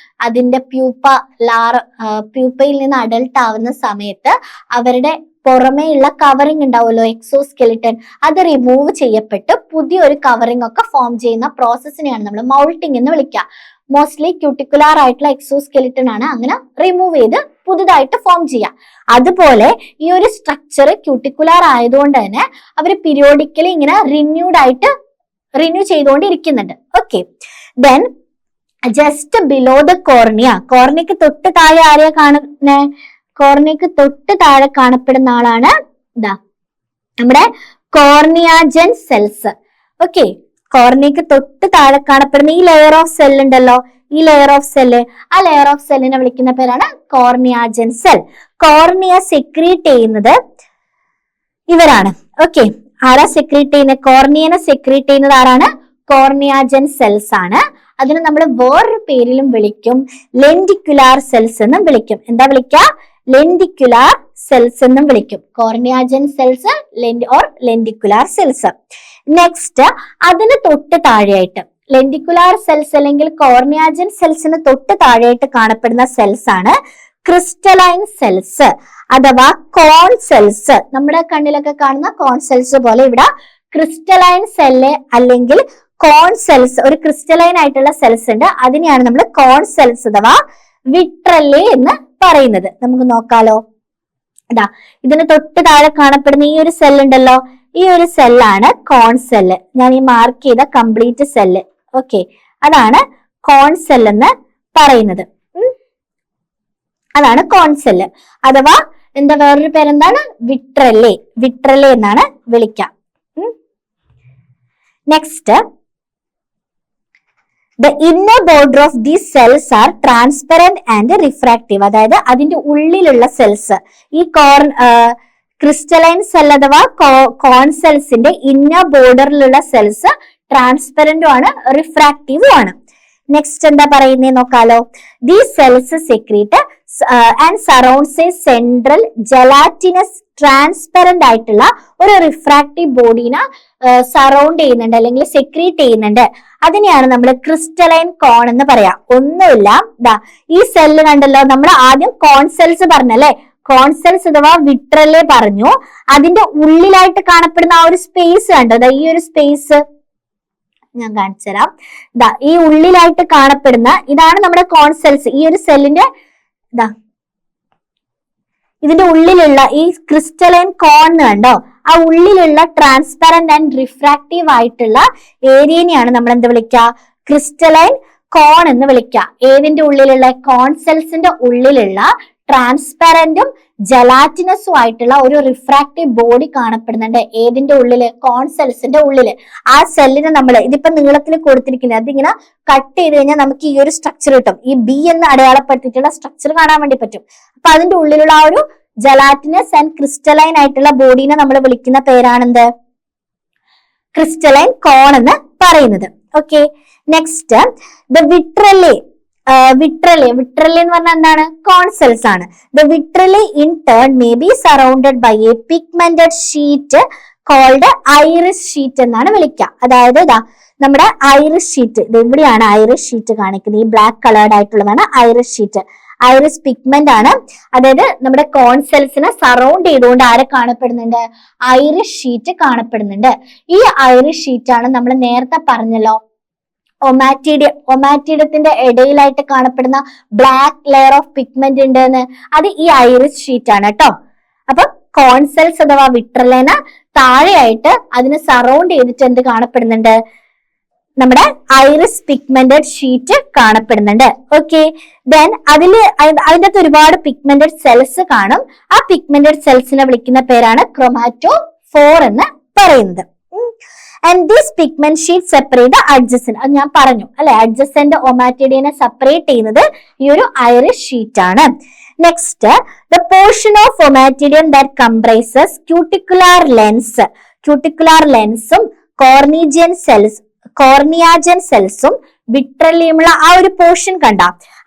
അതിന്റെ പ്യൂപ്പയിൽ നിന്ന് അഡൽട്ട് ആവുന്ന സമയത്ത് അവരുടെ പുറമേയുള്ള കവറിങ് ഉണ്ടാവുമല്ലോ, എക്സോസ്കെലിറ്റൻ, അത് റിമൂവ് ചെയ്യപ്പെട്ട് പുതിയൊരു കവറിങ് ഒക്കെ ഫോം ചെയ്യുന്ന പ്രോസസ്സിനെയാണ് നമ്മൾ മൗൾട്ടിങ് എന്ന് വിളിക്കുക. മോസ്റ്റ്ലി ക്യൂട്ടിക്കുലാർ ആയിട്ടുള്ള എക്സോസ്കെലിറ്റൻ ആണ് അങ്ങനെ റിമൂവ് ചെയ്ത് പുതുതായിട്ട് ഫോം ചെയ്യുക. അതുപോലെ ഈ ഒരു സ്ട്രക്ചർ ക്യൂട്ടിക്കുലാർ ആയതുകൊണ്ട് തന്നെ അവർ പീരിയോഡിക്കലി ഇങ്ങനെ റിന്യൂ ചെയ്തുകൊണ്ടിരിക്കുന്നുണ്ട്. Okay, then just below the cornea, കോർണിയക്ക് തൊട്ട് താഴെ ആരെയാ കാണുന്നേ, കോർണിയക്ക് തൊട്ട് താഴെ കാണപ്പെടുന്ന ആളാണ് ഇതാ നമ്മുടെ കോർണിയാജൻ സെൽസ്. ഓക്കെ, കോർണിയക്ക് തൊട്ട് താഴെ കാണപ്പെടുന്ന ഈ ലെയർ ഓഫ് സെൽ ഉണ്ടല്ലോ, ഈ ലെയർ ഓഫ് സെല്ല്, ആ ലെയർ ഓഫ് സെല്ലിനെ വിളിക്കുന്ന പേരാണ് കോർണിയാജൻ സെൽ. കോർണിയ സെക്രീറ്റ് ചെയ്യുന്നത് ഇവരാണ്. ഓക്കെ, ആരാ സെക്രീറ്റ് ചെയ്യുന്നത്? കോർണിയനെ സെക്രീറ്റ് ചെയ്യുന്നത് ആരാണ്? കോർണിയാജൻ സെൽസ് ആണ്. അതിന് നമ്മൾ വേറൊരു പേരിലും വിളിക്കും, ലെൻഡിക്കുലാർ സെൽസ് എന്നും വിളിക്കും. എന്താ വിളിക്കുക? ലെൻഡിക്കുലാർ സെൽസ് എന്നും വിളിക്കും. കോർണിയാജൻ സെൽസ് ഓർ ലെൻഡിക്കുലാർ സെൽസ്. നെക്സ്റ്റ്, അതിന് തൊട്ട് താഴെയായിട്ട് ലെൻഡിക്കുലാർ സെൽസ് അല്ലെങ്കിൽ കോർണിയാജൻ സെൽസിന് തൊട്ട് താഴെയായിട്ട് കാണപ്പെടുന്ന സെൽസ് ആണ് ക്രിസ്റ്റലൈൻ സെൽസ് അഥവാ കോൺ സെൽസ്. നമ്മുടെ കണ്ണിലൊക്കെ കാണുന്ന കോൺ സെൽസ് പോലെ ഇവിടെ ക്രിസ്റ്റലൈൻ സെല്ല് അല്ലെങ്കിൽ കോൺ സെൽസ്, ഒരു ക്രിസ്റ്റലൈൻ ആയിട്ടുള്ള സെൽസ് ഉണ്ട്. അതിനെയാണ് നമ്മൾ കോൺ സെൽസ് അഥവാ വിട്രല്ലേ എന്ന് പറയുന്നത്. നമുക്ക് നോക്കാലോ. ഇതാ, ഇതിന് തൊട്ട് താഴെ കാണപ്പെടുന്ന ഈ ഒരു സെൽ ഉണ്ടല്ലോ, ഈ ഒരു സെല്ലാണ് കോൺ സെല്ല്. ഞാൻ ഈ മാർക്ക് ചെയ്ത കംപ്ലീറ്റ് സെല്ല്. ഓക്കെ, അതാണ് കോൺ സെൽ എന്ന് പറയുന്നത്. അതാണ് കോൺ സെല്ല് അഥവാ എന്താ വേറൊരു പേരെന്താണ്? വിട്രല്ലേ. വിട്രല്ലേ എന്നാണ് വിളിക്കാം. Next, the inner border of these cells are transparent and refractive. അതായത് അതിന്റെ ഉള്ളിലുള്ള സെൽസ്, ഈ ക്രിസ്റ്റലൈൻ സെൽ അഥവാ കോൺ സെൽസിന്റെ ഇന്നർ ബോർഡറിലുള്ള സെൽസ് ട്രാൻസ്പെറന്റും ആണ്, റിഫ്രാക്റ്റീവും ആണ്. നെക്സ്റ്റ് എന്താ പറയുന്നത് നോക്കാലോ. These cells secrete and surrounds A central gelatinous transparent ആയിട്ടുള്ള ഒരു റിഫ്രാക്റ്റീവ് ബോഡീനെ സറൗണ്ട് ചെയ്യുന്നുണ്ട് അല്ലെങ്കിൽ സെക്രീറ്റ് ചെയ്യുന്നുണ്ട്. അതിനെയാണ് നമ്മൾ ക്രിസ്റ്റലൈൻ കോൺ എന്ന് പറയാം. ഒന്നുമില്ല, ദാ ഈ സെല്ല് കണ്ടല്ലോ, നമ്മൾ ആദ്യം കോൺ സെൽസ് പറഞ്ഞല്ലേ, കോൺ സെൽസ് അഥവാ വിട്രല്ലേ പറഞ്ഞു. അതിന്റെ ഉള്ളിലായിട്ട് കാണപ്പെടുന്ന ആ ഒരു സ്പേസ് കണ്ടോ, ദാ ഈ ഒരു സ്പേസ് ഞാൻ കാണിച്ചു തരാം. ദാ ഈ ഉള്ളിലായിട്ട് കാണപ്പെടുന്ന ഇതാണ് നമ്മുടെ കോൺ സെൽസ്. ഈ ഒരു സെല്ലിന്റെ ദാ ഇതിന്റെ ഉള്ളിലുള്ള ഈ ക്രിസ്റ്റലൈൻ കോൺ കണ്ടോ, ആ ഉള്ളിലുള്ള ട്രാൻസ്പെറന്റ് ആൻഡ് റിഫ്രാക്റ്റീവ് ആയിട്ടുള്ള ഏരിയനെയാണ് നമ്മൾ എന്ത് വിളിക്കുക? ക്രിസ്റ്റലൈൻ കോൺ എന്ന് വിളിക്കുക. ഏതിന്റെ ഉള്ളിലുള്ള? കോൺ സെൽസിന്റെ ഉള്ളിലുള്ള ട്രാൻസ്പെറന്റും ജലാറ്റിനസും ആയിട്ടുള്ള ഒരു റിഫ്രാക്റ്റീവ് ബോഡി കാണപ്പെടുന്നുണ്ട്. ഏതിന്റെ ഉള്ളില്? കോൺ സെൽസിന്റെ ഉള്ളില്. ആ സെല്ലിനെ നമ്മൾ ഇതിപ്പോ നീളത്തിൽ കൊടുത്തിരിക്കുന്നത്, അതിങ്ങനെ കട്ട് ചെയ്ത് കഴിഞ്ഞാൽ നമുക്ക് ഈ ഒരു സ്ട്രക്ചർ കിട്ടും. ഈ ബി എന്ന് അടയാളപ്പെടുത്തിയിട്ടുള്ള സ്ട്രക്ചർ കാണാൻ വേണ്ടി പറ്റും. അപ്പൊ അതിന്റെ ഉള്ളിലുള്ള ആ ഒരു ജലാറ്റിനസ് ആൻഡ് ക്രിസ്റ്റലൈൻ ആയിട്ടുള്ള ബോഡീനെ നമ്മൾ വിളിക്കുന്ന പേരാണെന്ത്? ക്രിസ്റ്റലൈൻ കോൺ എന്ന് പറയുന്നത്. Okay, next, the vitrellae. Vitrellae എന്ന് പറഞ്ഞാൽ എന്താണ്? കോൺ സെൽസ് ആണ്. The vitrellae in turn may be surrounded by a pigmented sheet called iris sheet എന്നാണ് വിളിക്കുക. അതായത് ഇതാ നമ്മുടെ ഐറിസ് ഷീറ്റ്, ഇത് ഇവിടെയാണ് ഐറിസ് ഷീറ്റ് കാണിക്കുന്നത്. ഈ ബ്ലാക്ക് കളേർഡ് ആയിട്ടുള്ളതാണ് ഐറിസ് ഷീറ്റ്. ഐറിസ് പിഗ്മെന്റ് ആണ്. അതായത് നമ്മുടെ കോൺ സെൽസിനെ സറൗണ്ട് ചെയ്തുകൊണ്ട് ആരെ കാണപ്പെടുന്നുണ്ട്? ഐറിസ് ഷീറ്റ് കാണപ്പെടുന്നുണ്ട്. ഈ ഐറിസ് ഷീറ്റ് ആണ് നമ്മൾ നേരത്തെ പറഞ്ഞല്ലോ ഒമാറ്റിഡത്തിന്റെ ഇടയിലായിട്ട് കാണപ്പെടുന്ന ബ്ലാക്ക് ലെയർ ഓഫ് പിഗ്മെന്റ് ഉണ്ട് എന്ന്. അത് ഈ ഐറിസ് ഷീറ്റ് ആണ് കേട്ടോ. അപ്പൊ കോൺ സെൽസ് അഥവാ വിട്രലേന താഴെയായിട്ട് അതിനെ സറൗണ്ട് ചെയ്തിട്ട് എന്ത് കാണപ്പെടുന്നുണ്ട്? നമ്മുടെ ഐറിസ് പിഗ്മെന്റഡ് ഷീറ്റ് കാണപ്പെടുന്നുണ്ട്. ഓക്കെ, ദെൻ അതിന്റെ അകത്ത് ഒരുപാട് പിഗ്മെന്റഡ് സെൽസ് കാണും. ആ പിഗ്മെന്റഡ് സെൽസിനെ വിളിക്കുന്ന പേരാണ് ക്രോമാറ്റോഫോർ എന്ന് പറയുന്നത്. And this pigment sheet separate adjacent. അത് ഞാൻ പറഞ്ഞു അല്ലെ, അഡ്ജസന്റ് ഒമാറ്റിഡിനെ സെപ്പറേറ്റ് ചെയ്യുന്നത് ഈ ഒരു ഐറിസ് ഷീറ്റ് ആണ്. Next, the portion of ommatidium that comprises cuticular lens. Cuticular ലെൻസും കോർണിയാജൻ സെൽസും വിട്രലിയുമുള്ള ആ ഒരു പോർഷൻ കണ്ട,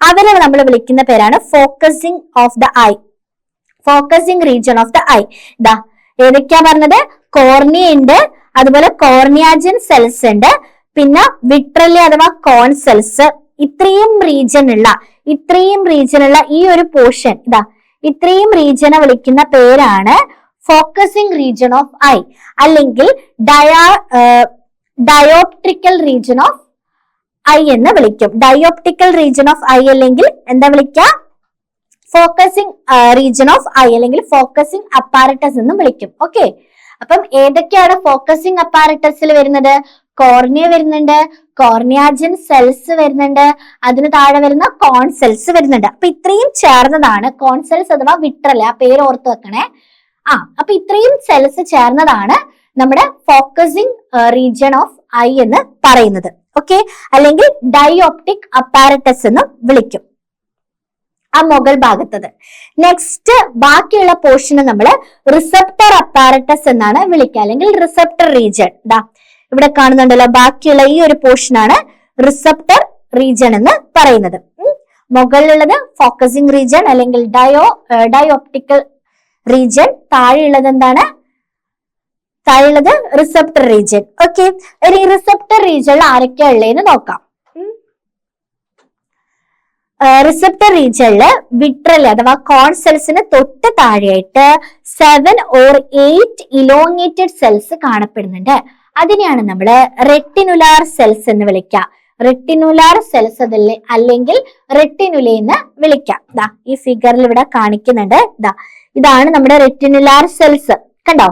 അവരെ നമ്മൾ വിളിക്കുന്ന പേരാണ് focusing of the eye. Focusing region of the eye. ദാ ഏതൊക്കെയാ പറഞ്ഞത്? കോർണിയ ഉണ്ട്, അതുപോലെ കോർണിയാജൻ സെൽസ് ഉണ്ട്, പിന്നെ വിട്രലി അഥവാ കോൺ സെൽസ്. ഇത്രയും റീജിയനുള്ള ഈ ഒരു പോർഷൻ, ഇതാ ഇത്രയും റീജിയനെ വിളിക്കുന്ന പേരാണ് ഫോക്കസിംഗ് റീജിയൻ ഓഫ് ഐ അല്ലെങ്കിൽ ഡയോപ്ട്രിക്കൽ റീജിയൻ ഓഫ് ഐ എന്ന് വിളിക്കും. ഡയോപ്റ്റിക്കൽ റീജിയൻ ഓഫ് ഐ അല്ലെങ്കിൽ എന്താ വിളിക്കുക? ഫോക്കസിംഗ് റീജിയൻ ഓഫ് ഐ അല്ലെങ്കിൽ ഫോക്കസിംഗ് അപ്പാരറ്റസ് എന്ന് വിളിക്കും. ഓക്കെ, അപ്പം ഏതൊക്കെയാണ് ഫോക്കസിംഗ് അപ്പാരറ്റസിൽ വരുന്നത്? കോർണിയ വരുന്നുണ്ട്, കോർണിയാജൻ സെൽസ് വരുന്നുണ്ട്, അതിന് താഴെ വരുന്ന കോൺ സെൽസ് വരുന്നുണ്ട്. അപ്പൊ ഇത്രയും ചേർന്നതാണ് കോൺ സെൽസ് അഥവാ വിട്രൽ. ആ പേര് ഓർത്ത് വെക്കണേ. അപ്പൊ ഇത്രയും സെൽസ് ചേർന്നതാണ് നമ്മുടെ ഫോക്കസിംഗ് റീജിയൻ ഓഫ് ഐ എന്ന് പറയുന്നത്. ഓക്കെ, അല്ലെങ്കിൽ ഡയോപ്റ്റിക് അപ്പാരറ്റസ് എന്ന് വിളിക്കും, ആ മുകൾ ഭാഗത്തത്. നെക്സ്റ്റ് ബാക്കിയുള്ള പോർഷന് നമ്മൾ റിസപ്റ്റർ അപ്പാരറ്റസ് എന്നാണ് വിളിക്കുക, അല്ലെങ്കിൽ റിസപ്റ്റർ റീജിയൻ. ഇവിടെ കാണുന്നുണ്ടല്ലോ, ബാക്കിയുള്ള ഈ ഒരു പോർഷനാണ് റിസപ്റ്റർ റീജിയൻ എന്ന് പറയുന്നത്. മുകളിലുള്ളത് ഫോക്കസിംഗ് റീജിയൻ അല്ലെങ്കിൽ ഡയോപ്റ്റിക്കൽ റീജിയൻ, താഴെയുള്ളത് എന്താണ്? താഴെയുള്ളത് റിസപ്റ്റർ റീജിയൻ. ഓക്കെ, ഇനി റിസപ്റ്റർ റീജിയനിൽ ആരൊക്കെയാ ഉള്ളതെന്ന് നോക്കാം. റിസപ്റ്റർ റീജിയനില് വിട്രൽ അഥവാ കോൺ സെൽസിന് തൊട്ട് താഴെയായിട്ട് 7 or 8 ഇലോങ്ങേറ്റഡ് സെൽസ് കാണപ്പെടുന്നുണ്ട്. അതിനെയാണ് നമ്മൾ റെറ്റിനുലാർ സെൽസ് എന്ന് വിളിക്കുക. റെറ്റിനുലാർ സെൽസ് അതല്ലേ, അല്ലെങ്കിൽ റെറ്റിനുല എന്ന് വിളിക്കാം. ഈ ഫിഗറിൽ ഇവിടെ കാണിക്കുന്നുണ്ട്. ഇതാണ് നമ്മുടെ റെറ്റിനുലാർ സെൽസ്. കണ്ടോ,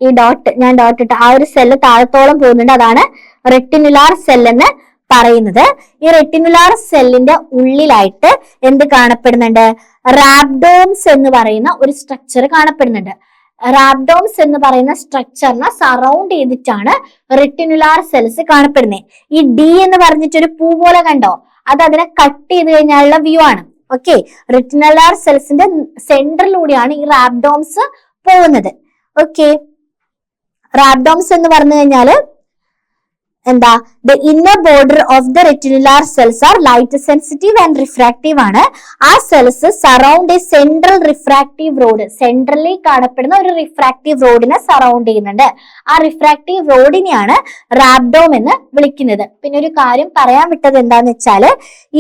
ഈ ഡോട്ട്, ഞാൻ ഡോട്ട് ഇട്ട് ആ ഒരു സെല്ല് താഴത്തോളം പോകുന്നുണ്ട്, അതാണ് റെറ്റിനുലാർ സെൽ എന്ന് പറയുന്നത്. ഈ റെറ്റിനുലാർ സെല്ലിന്റെ ഉള്ളിലായിട്ട് എന്ത് കാണപ്പെടുന്നുണ്ട്? റാബ്ഡോംസ് എന്ന് പറയുന്ന ഒരു സ്ട്രക്ചർ കാണപ്പെടുന്നുണ്ട്. റാബ്ഡോംസ് എന്ന് പറയുന്ന സ്ട്രക്ചറിനെ സറൗണ്ട് ചെയ്തിട്ടാണ് റെറ്റിനുലാർ സെൽസ് കാണപ്പെടുന്നത്. ഈ ഡി എന്ന് പറഞ്ഞിട്ടൊരു പൂ പോലെ കണ്ടോ, അത് അതിനെ കട്ട് ചെയ്ത് കഴിഞ്ഞാലുള്ള വ്യൂ ആണ്. ഓക്കെ, റെറ്റിനുലാർ സെൽസിന്റെ സെന്ററിലൂടെയാണ് ഈ റാബ്ഡോംസ് പോകുന്നത്. ഓക്കെ, റാബ്ഡോംസ് എന്ന് പറഞ്ഞു കഴിഞ്ഞാല് എന്താ? The inner border of the retinular cells are light sensitive and refractive ആണ്. ആ cells surround a central refractive rod, സെൻട്രലിൽ കാണപ്പെടുന്ന ഒരു റിഫ്രാക്റ്റീവ് റോഡിനെ സറൗണ്ട് ചെയ്യുന്നുണ്ട്. ആ റിഫ്രാക്റ്റീവ് റോഡിനെയാണ് റാബ്ഡോം എന്ന് വിളിക്കുന്നത്. പിന്നെ ഒരു കാര്യം പറയാൻ വിട്ടത് എന്താന്ന് വെച്ചാല്,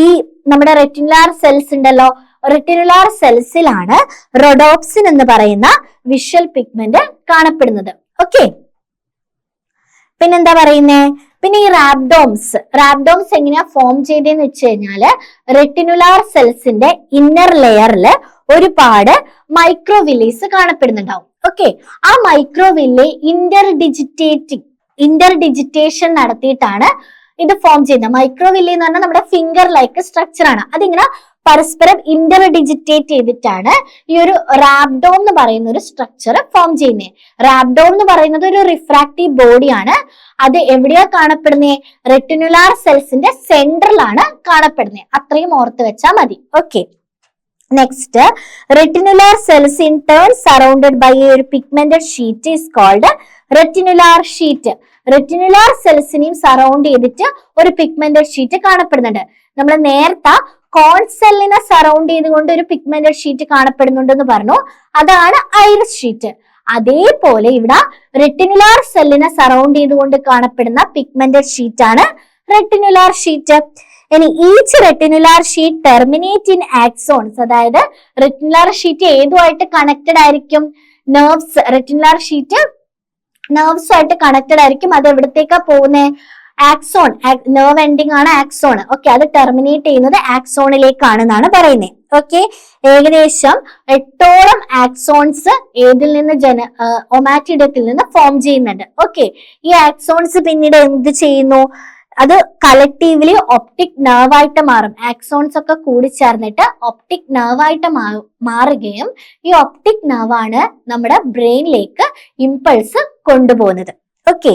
ഈ നമ്മുടെ റെറ്റിനുലാർ സെൽസ് ഉണ്ടല്ലോ, റെറ്റിനുലാർ സെൽസിലാണ് റോഡോപ്സിൻ എന്ന് പറയുന്ന വിഷ്വൽ പിഗ്മെന്റ് കാണപ്പെടുന്നത്. ഓക്കെ, പിന്നെന്താ പറയുന്നേ? പിന്നെ ഈ റാബ്ഡോംസ് എങ്ങനെയാ ഫോം ചെയ്തതെന്ന് വെച്ച് കഴിഞ്ഞാല്, റെറ്റിനുലാർ സെൽസിന്റെ ഇന്നർ ലെയറിൽ ഒരുപാട് മൈക്രോവില്ലേസ് കാണപ്പെടുന്നുണ്ടാവും. ഓക്കെ, ആ മൈക്രോവില്ലെ ഇന്റർഡിജിറ്റേഷൻ നടത്തിയിട്ടാണ് ഇത് ഫോം ചെയ്യുന്നത്. മൈക്രോവില്ലെ എന്ന് പറഞ്ഞാൽ നമ്മുടെ ഫിംഗർ ലൈക്ക് സ്ട്രക്ചർ ആണ്. അതിങ്ങനെ പരസ്പരം ഇന്റർഡിജിറ്റേറ്റ് ചെയ്തിട്ടാണ് ഈ ഒരു റാബ്ഡോം എന്ന് പറയുന്ന ഒരു സ്ട്രക്ചർ ഫോം ചെയ്യുന്നത്. റാബ്ഡോം എന്ന് പറയുന്നത് ഒരു റിഫ്രാക്റ്റീവ് ബോഡിയാണ്. അത് എവിടെയാ കാണപ്പെടുന്നത്? റെറ്റിനുലാർ സെൽസിന്റെ സെന്ററിലാണ് കാണപ്പെടുന്നത്. അത്രയും ഓർത്ത് വെച്ചാൽ മതി. Okay, next, retinular cells in turn surrounded by ഒരു pigmented sheet is called retinular sheet. Retinular സെൽസിനെയും സറൗണ്ട് ചെയ്തിട്ട് ഒരു പിഗ്മെന്റഡ് ഷീറ്റ് കാണപ്പെടുന്നുണ്ട്. നമ്മൾ നേരത്തെ കോൺ സെല്ലിനെ സറൗണ്ട് ചെയ്തുകൊണ്ട് ഒരു പിഗ്മെന്റഡ് ഷീറ്റ് കാണപ്പെടുന്നുണ്ടെന്ന് പറഞ്ഞു, അതാണ് ഐറിസ് ഷീറ്റ്. അതേപോലെ ഇവിടെ റെറ്റിനുലാർ സെല്ലിനെ സറൗണ്ട് ചെയ്തുകൊണ്ട് കാണപ്പെടുന്ന പിഗ്മെന്റഡ് ഷീറ്റ് ആണ് റെറ്റിനുലാർ ഷീറ്റ്. ഇനി each retinular sheet terminate in axons, അതായത് റെറ്റിനുലാർ ഷീറ്റ് ഏതുമായിട്ട് കണക്റ്റഡ് ആയിരിക്കും? നെർവ്സ്. റെറ്റിനുലാർ ഷീറ്റ് നെർവ്സ് ആയിട്ട് കണക്റ്റഡ് ആയിരിക്കും. അത് എവിടത്തേക്കാ പോകുന്നത്? ആക്സോൺ. നെർവ് എൻഡിങ് ആണ് ആക്സോൺ. ഓക്കെ, അത് ടെർമിനേറ്റ് ചെയ്യുന്നത് ആക്സോണിലേക്കാണെന്നാണ് പറയുന്നത്. ഓക്കെ, ഏകദേശം 8ഓളം ആക്സോൺസ് ഏതിൽ നിന്ന് ഒമാറ്റിഡത്തിൽ നിന്ന് ഫോം ചെയ്യുന്നുണ്ട്. ഓക്കെ, ഈ ആക്സോൺസ് പിന്നീട് എന്ത് ചെയ്യുന്നു? അത് കളക്റ്റീവ്ലി ഒപ്റ്റിക് നെർവായിട്ട് മാറും. ആക്സോൺസ് ഒക്കെ കൂടി ചേർന്നിട്ട് ഒപ്റ്റിക് നെർവായിട്ട് മാറുകയും ഈ ഒപ്റ്റിക് നെർവാണ് നമ്മുടെ ബ്രെയിനിലേക്ക് ഇമ്പൾസ് കൊണ്ടുപോകുന്നത്. ഓക്കെ,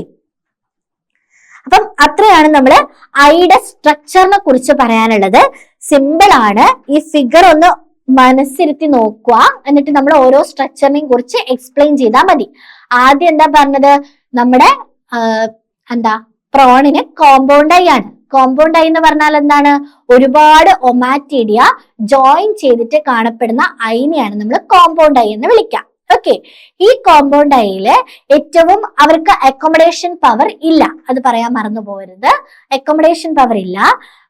അപ്പം അത്രയാണ് നമ്മൾ ഐയുടെ സ്ട്രക്ചറിനെ കുറിച്ച് പറയാനുള്ളത്. സിമ്പിൾ ആണ്. ഈ ഫിഗർ ഒന്ന് മനസ്സിരുത്തി നോക്കുക, എന്നിട്ട് നമ്മൾ ഓരോ സ്ട്രക്ചറിനെയും കുറിച്ച് എക്സ്പ്ലെയിൻ ചെയ്താൽ മതി. ആദ്യം എന്താ പറഞ്ഞത്? നമ്മുടെ പ്രോണിന് കോമ്പൗണ്ട് ഐ ആണ്. കോമ്പൗണ്ട് ഐ എന്ന് പറഞ്ഞാൽ എന്താണ്? ഒരുപാട് ഒമാറ്റിഡിയ ജോയിൻ ചെയ്തിട്ട് കാണപ്പെടുന്ന ഐനെയാണ് നമ്മൾ കോമ്പൗണ്ട് ഐ എന്ന് വിളിക്കുക. ഓക്കെ, ഈ കോമ്പൗണ്ട് ഐയില് ഏറ്റവും അവർക്ക് അക്കോമഡേഷൻ പവർ ഇല്ല. അത് പറയാൻ മറന്നു പോകരുത്. അക്കോമഡേഷൻ പവർ ഇല്ല.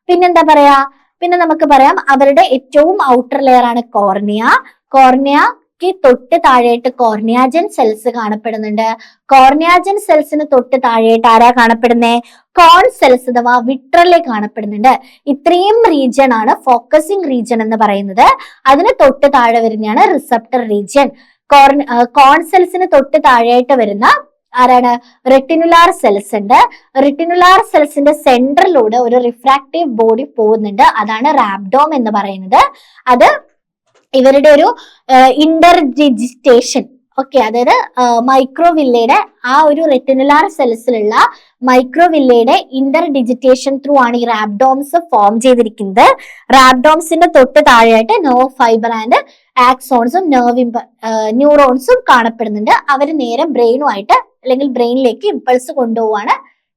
പിന്നെന്താ പറയാ? പിന്നെ നമുക്ക് പറയാം അവരുടെ ഏറ്റവും ഔട്ടർ ലെയർ ആണ് കോർണിയ. കോർണിയക്ക് തൊട്ട് താഴെയായിട്ട് കോർണിയാജൻ സെൽസ് കാണപ്പെടുന്നുണ്ട്. കോർണിയാജൻ സെൽസിന് തൊട്ട് താഴെയായിട്ട് ആരാ കാണപ്പെടുന്നേ? കോൺ സെൽസ് അഥവാ വിട്രലെ കാണപ്പെടുന്നുണ്ട്. ഇത്രയും റീജിയൻ ആണ് ഫോക്കസിംഗ് റീജിയൻ എന്ന് പറയുന്നത്. അതിന് തൊട്ട് താഴെ വരുന്നതാണ് റിസപ്റ്റർ റീജിയൻ. കോൺ സെൽസിന് തൊട്ട് താഴെയായിട്ട് വരുന്ന ആരാണ്? റെറ്റിനുലാർ സെൽസ് ഉണ്ട്. റെറ്റിനുലാർ സെൽസിന്റെ സെന്ററിലൂടെ ഒരു റിഫ്രാക്റ്റീവ് ബോഡി പോകുന്നുണ്ട്. അതാണ് റാബ്ഡോം എന്ന് പറയുന്നത്. അത് ഇവരുടെ ഒരു ഇന്റർഡിജിറ്റേഷൻ ഓക്കെ, അതായത് മൈക്രോവില്ലയുടെ ആ ഒരു റെറ്റിനുലാർ സെൽസിലുള്ള മൈക്രോവില്ലയുടെ ഇന്റർ ഡിജിറ്റേഷൻ ത്രൂ ആണ് ഈ റാബ്ഡോംസ് ഫോം ചെയ്തിരിക്കുന്നത്. റാബ്ഡോംസിന്റെ തൊട്ട് താഴെയായിട്ട് നെർവ് ഫൈബർ ആൻഡ് ആക്സോൺസും ന്യൂറോൺസും കാണപ്പെടുന്നുണ്ട്. അവർ നേരെ ബ്രെയിനുമായിട്ട് അല്ലെങ്കിൽ ബ്രെയിനിലേക്ക് ഇമ്പൾസ് കൊണ്ടുപോവാണ്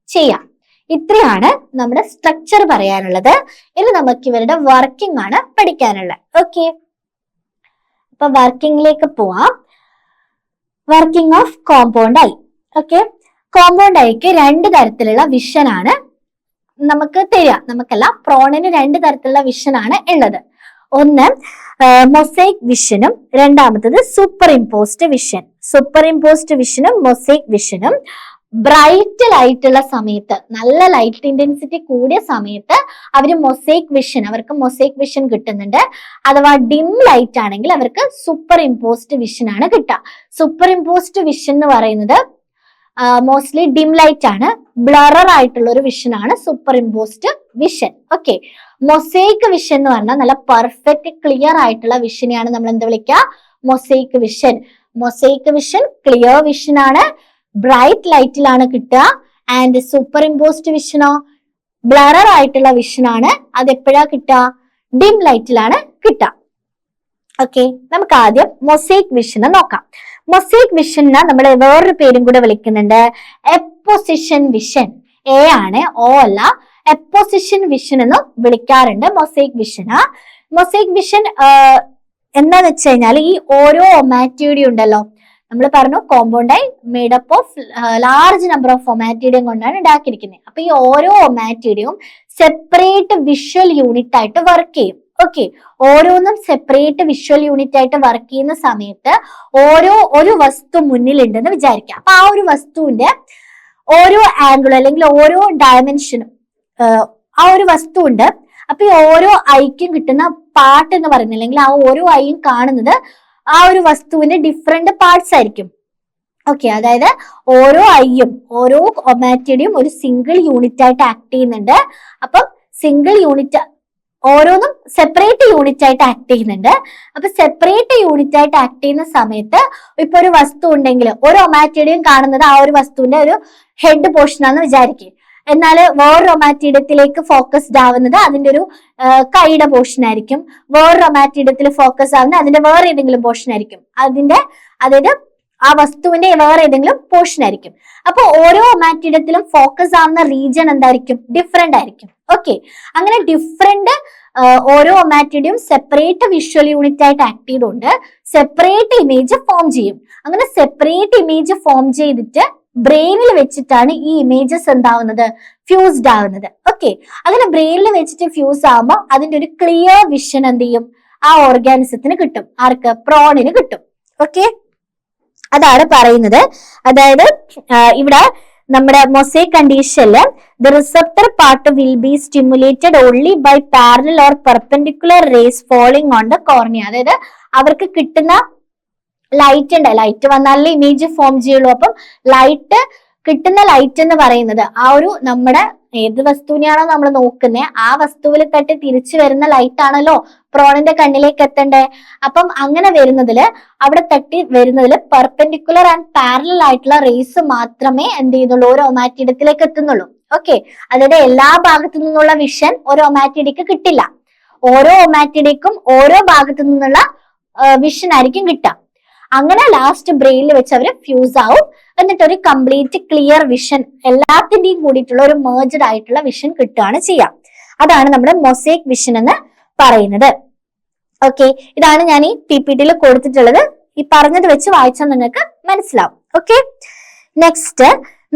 ചെയ്യാം. ഇത്രയാണ് നമ്മുടെ സ്ട്രക്ചർ പറയാനുള്ളത്. ഇനി നമുക്ക് ഇവരുടെ വർക്കിംഗ് ആണ് പഠിക്കാനുള്ളത്. ഓക്കെ, അപ്പൊ വർക്കിംഗിലേക്ക് പോവാം. Working of compound I. Okay, compound ഐക്ക് 2 തരത്തിലുള്ള വിഷൻ ആണ് നമുക്ക് തരിക. നമുക്കല്ല, പ്രോണിന് 2 തരത്തിലുള്ള വിഷൻ ആണ് ഉള്ളത്. ഒന്ന് മൊസൈക് വിഷനും രണ്ടാമത്തത് superimposed vision. Superimposed വിഷനും മൊസൈക് വിഷനും ബ്രൈറ്റ് ലൈറ്റ് ഉള്ള സമയത്ത്, നല്ല ലൈറ്റ് ഇന്റൻസിറ്റി കൂടിയ സമയത്ത് അവർക്ക് മൊസൈക് വിഷൻ കിട്ടുന്നുണ്ട്. അഥവാ ഡിം ലൈറ്റ് ആണെങ്കിൽ അവർക്ക് സൂപ്പർ ഇമ്പോസ്ഡ് വിഷൻ ആണ് കിട്ടുക. സൂപ്പർ ഇമ്പോസ്ഡ് വിഷൻ എന്ന് പറയുന്നത് മോസ്റ്റ്ലി ഡിം ലൈറ്റ് ആണ്, ബ്ലറർ ആയിട്ടുള്ള ഒരു വിഷൻ ആണ് super imposed vision. Okay, mosaic vision എന്ന് പറഞ്ഞാൽ നല്ല പെർഫെക്റ്റ് ക്ലിയർ ആയിട്ടുള്ള വിഷനെയാണ് നമ്മൾ എന്ത് വിളിക്കുക? Mosaic vision. Mosaic vision clear vision ആണ്, ബ്രൈറ്റ് ലൈറ്റിലാണ് കിട്ടുക. ആൻഡ് സൂപ്പർ ഇമ്പോസ്ഡ് വിഷനോ ബ്ലറർ ആയിട്ടുള്ള വിഷൻ ആണ്. അത് എപ്പോഴാ കിട്ടുക? ഡിം ലൈറ്റിലാണ് കിട്ടുക. ഓക്കെ, നമുക്ക് ആദ്യം മൊസൈക് വിഷനെ നോക്കാം. മൊസൈക് വിഷനെ നമ്മൾ വേറൊരു പേരും കൂടെ വിളിക്കുന്നുണ്ട്, എപ്പോസിഷൻ വിഷൻ. എ ആണ്, ഓ അല്ല. എപ്പോസിഷൻ വിഷൻ എന്ന് വിളിക്കാറുണ്ട് മൊസൈക് വിഷന്. മൊസൈക് വിഷൻ എന്താന്ന് വെച്ച് കഴിഞ്ഞാൽ ഈ ഓരോ ഒമാറ്റിഡി ഉണ്ടല്ലോ, നമ്മൾ പറഞ്ഞു compound eye made up of large number of ommatidium കൊണ്ടാണ് ഉണ്ടാക്കിയിരിക്കുന്നത്. അപ്പൊ ഈ ഓരോ ഒമാറ്റിഡിയും സെപ്പറേറ്റ് വിഷ്വൽ യൂണിറ്റ് ആയിട്ട് വർക്ക് ചെയ്യും. ഓക്കെ, ഓരോന്നും സെപ്പറേറ്റ് വിഷ്വൽ യൂണിറ്റ് ആയിട്ട് വർക്ക് ചെയ്യുന്ന സമയത്ത് ഒരു വസ്തു മുന്നിലുണ്ടെന്ന് വിചാരിക്കാം. അപ്പൊ ആ ഒരു വസ്തുവിന്റെ ഓരോ ആംഗിൾ അല്ലെങ്കിൽ ഓരോ ഡയമെൻഷനും ആ ഒരു വസ്തു ഉണ്ട്. അപ്പൊ ഈ ഓരോ ഐക്കും കിട്ടുന്ന പാർട്ട് എന്ന് പറയുന്നത്, അല്ലെങ്കിൽ ആ ഓരോ ഐയും കാണുന്നത് ആ ഒരു വസ്തുവിന്റെ ഡിഫറെന്റ് പാർട്സ് ആയിരിക്കും. ഓക്കെ, അതായത് ഓരോ ഐയും ഓരോ ഒമാറ്റിഡിയും ഒരു സിംഗിൾ യൂണിറ്റ് ആയിട്ട് ആക്ട് ചെയ്യുന്നുണ്ട്. അപ്പം സിംഗിൾ യൂണിറ്റ് ഓരോന്നും സെപ്പറേറ്റ് യൂണിറ്റ് ആയിട്ട് ആക്ട് ചെയ്യുന്നുണ്ട്. അപ്പൊ സെപ്പറേറ്റ് യൂണിറ്റ് ആയിട്ട് ആക്ട് ചെയ്യുന്ന സമയത്ത് ഇപ്പൊ ഒരു വസ്തു ഉണ്ടെങ്കിൽ ഒരു ഒമാറ്റിഡിയും കാണുന്നത് ആ ഒരു വസ്തുവിന്റെ ഒരു ഹെഡ് പോർഷൻ ആണെന്ന് വിചാരിക്കുക. എന്നാൽ വേറൊരു ഒമാറ്റിഡത്തിലേക്ക് ഫോക്കസ്ഡ് ആവുന്നത് അതിന്റെ ഒരു കൈയുടെ പോർഷൻ ആയിരിക്കും. വേറൊരു ഒമാറ്റിഡത്തിൽ ഫോക്കസ് ആവുന്നത് അതിന്റെ വേറെ ഏതെങ്കിലും പോർഷൻ ആയിരിക്കും. അതായത് ആ വസ്തുവിന്റെ വേറെ ഏതെങ്കിലും പോർഷൻ ആയിരിക്കും. അപ്പൊ ഓരോ ഒമാറ്റിഡത്തിലും ഫോക്കസ് ആവുന്ന റീജിയൻ എന്തായിരിക്കും? ഡിഫറെന്റ് ആയിരിക്കും. ഓക്കെ, അങ്ങനെ ഡിഫറെന്റ് ഓരോ ഒമാറ്റിഡിയും സെപ്പറേറ്റ് വിഷ്വൽ യൂണിറ്റ് ആയിട്ട് ആക്ട് ചെയ്തുകൊണ്ട് സെപ്പറേറ്റ് ഇമേജ് ഫോം ചെയ്യും. അങ്ങനെ സെപ്പറേറ്റ് ഇമേജ് ഫോം ചെയ്തിട്ട് ബ്രെയിനിൽ വെച്ചിട്ടാണ് ഈ ഇമേജസ് എന്താവുന്നത്? ഫ്യൂസ്ഡ് ആവുന്നത്. ഓക്കെ, അങ്ങനെ ബ്രെയിനിൽ വെച്ചിട്ട് ഫ്യൂസ് ആവുമ്പോൾ അതിന്റെ ഒരു ക്ലിയർ വിഷൻ എന്ത് ചെയ്യും? ആ ഓർഗാനിസത്തിന് കിട്ടും. ആർക്ക്? പ്രോണിന് കിട്ടും. ഓക്കെ, അതാണ് പറയുന്നത്. അതായത് ഇവിടെ നമ്മുടെ മൊസൈക് കണ്ടീഷനിൽ the receptor part will be stimulated only by parallel or perpendicular rays falling on the cornea. അതായത് അവർക്ക് കിട്ടുന്ന ലൈറ്റ് ഉണ്ട്, ലൈറ്റ് വന്നാലേ ഇമേജ് ഫോം ചെയ്യുള്ളൂ. അപ്പം കിട്ടുന്ന ലൈറ്റ് എന്ന് പറയുന്നത് ആ ഒരു നമ്മുടെ ഏത് വസ്തുവിനെയാണോ നമ്മൾ നോക്കുന്നത് ആ വസ്തുവിൽ തട്ടി തിരിച്ചു വരുന്ന ലൈറ്റ് ആണല്ലോ പ്രോണിന്റെ കണ്ണിലേക്ക് എത്തണ്ടേ. അപ്പം അങ്ങനെ അവിടെ തട്ടി വരുന്നതിൽ പെർപെൻഡിക്കുലർ ആൻഡ് പാരലൽ ആയിട്ടുള്ള റേസ് മാത്രമേ എന്ത് ചെയ്യുന്നുള്ളൂ? ഒരു ഒമാറ്റിഡത്തിലേക്ക് എത്തുന്നുള്ളൂ. ഓക്കെ, അതായത് എല്ലാ ഭാഗത്തു നിന്നുള്ള വിഷൻ ഒരു ഒമാറ്റിഡിക്ക് കിട്ടില്ല. ഓരോ ഒമാറ്റിഡിക്കും ഓരോ ഭാഗത്തു നിന്നുള്ള വിഷൻ ആയിരിക്കും കിട്ടുക. അങ്ങനെ ലാസ്റ്റ് ബ്രെയിനിൽ വെച്ച് അവര് ഫ്യൂസ് ആവും. എന്നിട്ട് ഒരു കംപ്ലീറ്റ് ക്ലിയർ വിഷൻ, എല്ലാത്തിന്റെയും കൂടിയിട്ടുള്ള ഒരു മേർജ്ഡ് ആയിട്ടുള്ള വിഷൻ കിട്ടുകയാണ് ചെയ്യാം. അതാണ് നമ്മുടെ മൊസൈക് വിഷൻ എന്ന് പറയുന്നത്. ഓക്കെ, ഇതാണ് ഞാൻ ഈ PPT കൊടുത്തിട്ടുള്ളത്. ഈ പറഞ്ഞത് വെച്ച് വായിച്ചാൽ നിങ്ങൾക്ക് മനസ്സിലാവും. ഓക്കെ, നെക്സ്റ്റ്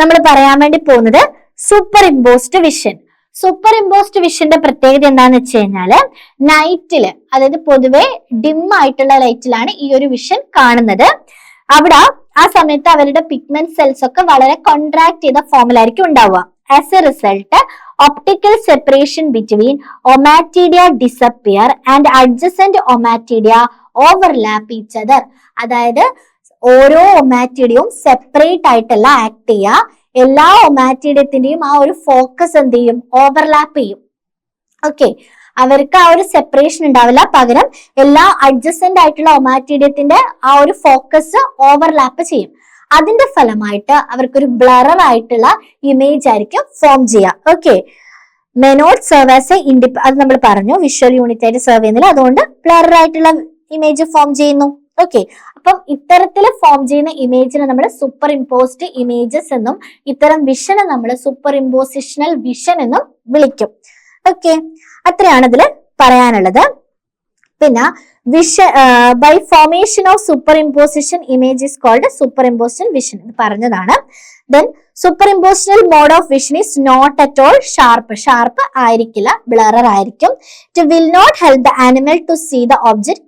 നമ്മൾ പറയാൻ വേണ്ടി പോകുന്നത് superimposed vision. Superimposed വിഷന്റെ പ്രത്യേകത എന്താന്ന് വെച്ച് കഴിഞ്ഞാല് നൈറ്റില്, അതായത് പൊതുവെ ഡിം ആയിട്ടുള്ള ലൈറ്റിലാണ് ഈ ഒരു വിഷൻ കാണുന്നത്. അവിടെ ആ സമയത്ത് അവരുടെ പിഗ്മെന്റ് സെൽസ് ഒക്കെ വളരെ കോൺട്രാക്ട് ചെയ്ത ഫോമിലായിരിക്കും ഉണ്ടാവുക. As a result optical separation between ommatidia disappear and adjacent ommatidia overlap each other. അതായത് ഓരോ ഒമാറ്റിഡിയും സെപ്പറേറ്റ് ആയിട്ടല്ല ആക്ട് ചെയ്യുക, എല്ലാ ഒമാറ്റിഡിയത്തിന്റെയും ആ ഒരു ഫോക്കസ് എന്ത് ചെയ്യും? ഓവർലാപ്പ് ചെയ്യും. ഓക്കെ, അവർക്ക് ആ ഒരു സെപ്പറേഷൻ ഉണ്ടാവില്ല, പകരം എല്ലാ അഡ്ജസ്റ്റന്റ് ആയിട്ടുള്ള ഒമാറ്റിഡിയത്തിന്റെ ആ ഒരു ഫോക്കസ് ഓവർലാപ്പ് ചെയ്യും. അതിന്റെ ഫലമായിട്ട് അവർക്കൊരു ബ്ലറർ ആയിട്ടുള്ള ഇമേജ് ആയിരിക്കും ഫോം ചെയ്യുക. ഓക്കെ, മെനോഡ് സെർവ് ആസ് എ അത് നമ്മൾ പറഞ്ഞു വിഷ്വൽ യൂണിറ്റ് ആയിട്ട് സെർവ് ചെയ്യുന്നില്ല, അതുകൊണ്ട് ബ്ലറർ ആയിട്ടുള്ള ഇമേജ് ഫോം ചെയ്യുന്നു. ഓക്കെ, അപ്പം ഇത്തരത്തിൽ ഫോം ചെയ്യുന്ന ഇമേജിനെ നമ്മൾ സൂപ്പർ ഇമ്പോസ്ഡ് ഇമേജസ് എന്നും ഇത്തരം വിഷനെ നമ്മൾ സൂപ്പർ ഇമ്പോസിഷണൽ വിഷൻ എന്നും വിളിക്കും. ഓക്കെ, അത്രയാണ് ഇതിൽ പറയാനുള്ളത്. പിന്നെ by formation of superimposition image is called superimposition vision പറഞ്ഞതാണ്. Then superimpositional mode of vision is not at all sharp ആയിരിക്കില്ല, ബ്ലറർ ആയിരിക്കും. It will not help the animal to see the object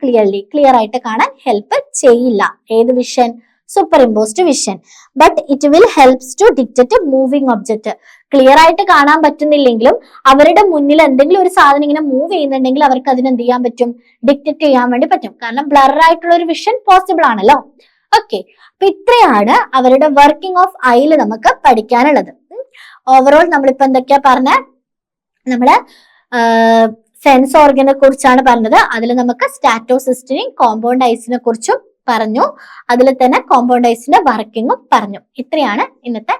clear ആയിട്ട് കാണാൻ ഹെൽപ്പ് ചെയ്യില്ല. ഏത് വിഷൻ? Superimposed vision. But it will helps to detect moving object. Clear ആയിട്ട് കാണാൻ പറ്റുന്നില്ലെങ്കിലും അവരുടെ മുന്നിൽ എന്തെങ്കിലും ഒരു സാധനം ഇങ്ങനെ മൂവ് ചെയ്യുന്നുണ്ടെങ്കിൽ അവർക്ക് അതിന് എന്ത് ചെയ്യാൻ പറ്റും? ഡിറ്റക്ട് ചെയ്യാൻ വേണ്ടി പറ്റും, കാരണം ബ്ലറർ ആയിട്ടുള്ള ഒരു വിഷൻ പോസിബിൾ ആണല്ലോ. ഓക്കെ, അപ്പൊ ഇത്രയാണ് അവരുടെ വർക്കിംഗ് ഓഫ് ഐയിൽ നമുക്ക് പഠിക്കാനുള്ളത്. ഓവറോൾ നമ്മളിപ്പോ എന്തൊക്കെയാ പറഞ്ഞ, നമ്മള് സെൻസ് ഓർഗനെ കുറിച്ചാണ് പറഞ്ഞത്. അതിൽ നമുക്ക് സ്റ്റാറ്റോസിസ്റ്റിനെയും കോമ്പൗണ്ട് ഐസിനെ കുറിച്ചും പറഞ്ഞു. അതിൽ തന്നെ കോമ്പൗണ്ട് ഐസിന്റെ വർക്കിങ്ങും പറഞ്ഞു. ഇത്രയാണ് ഇന്നത്തെ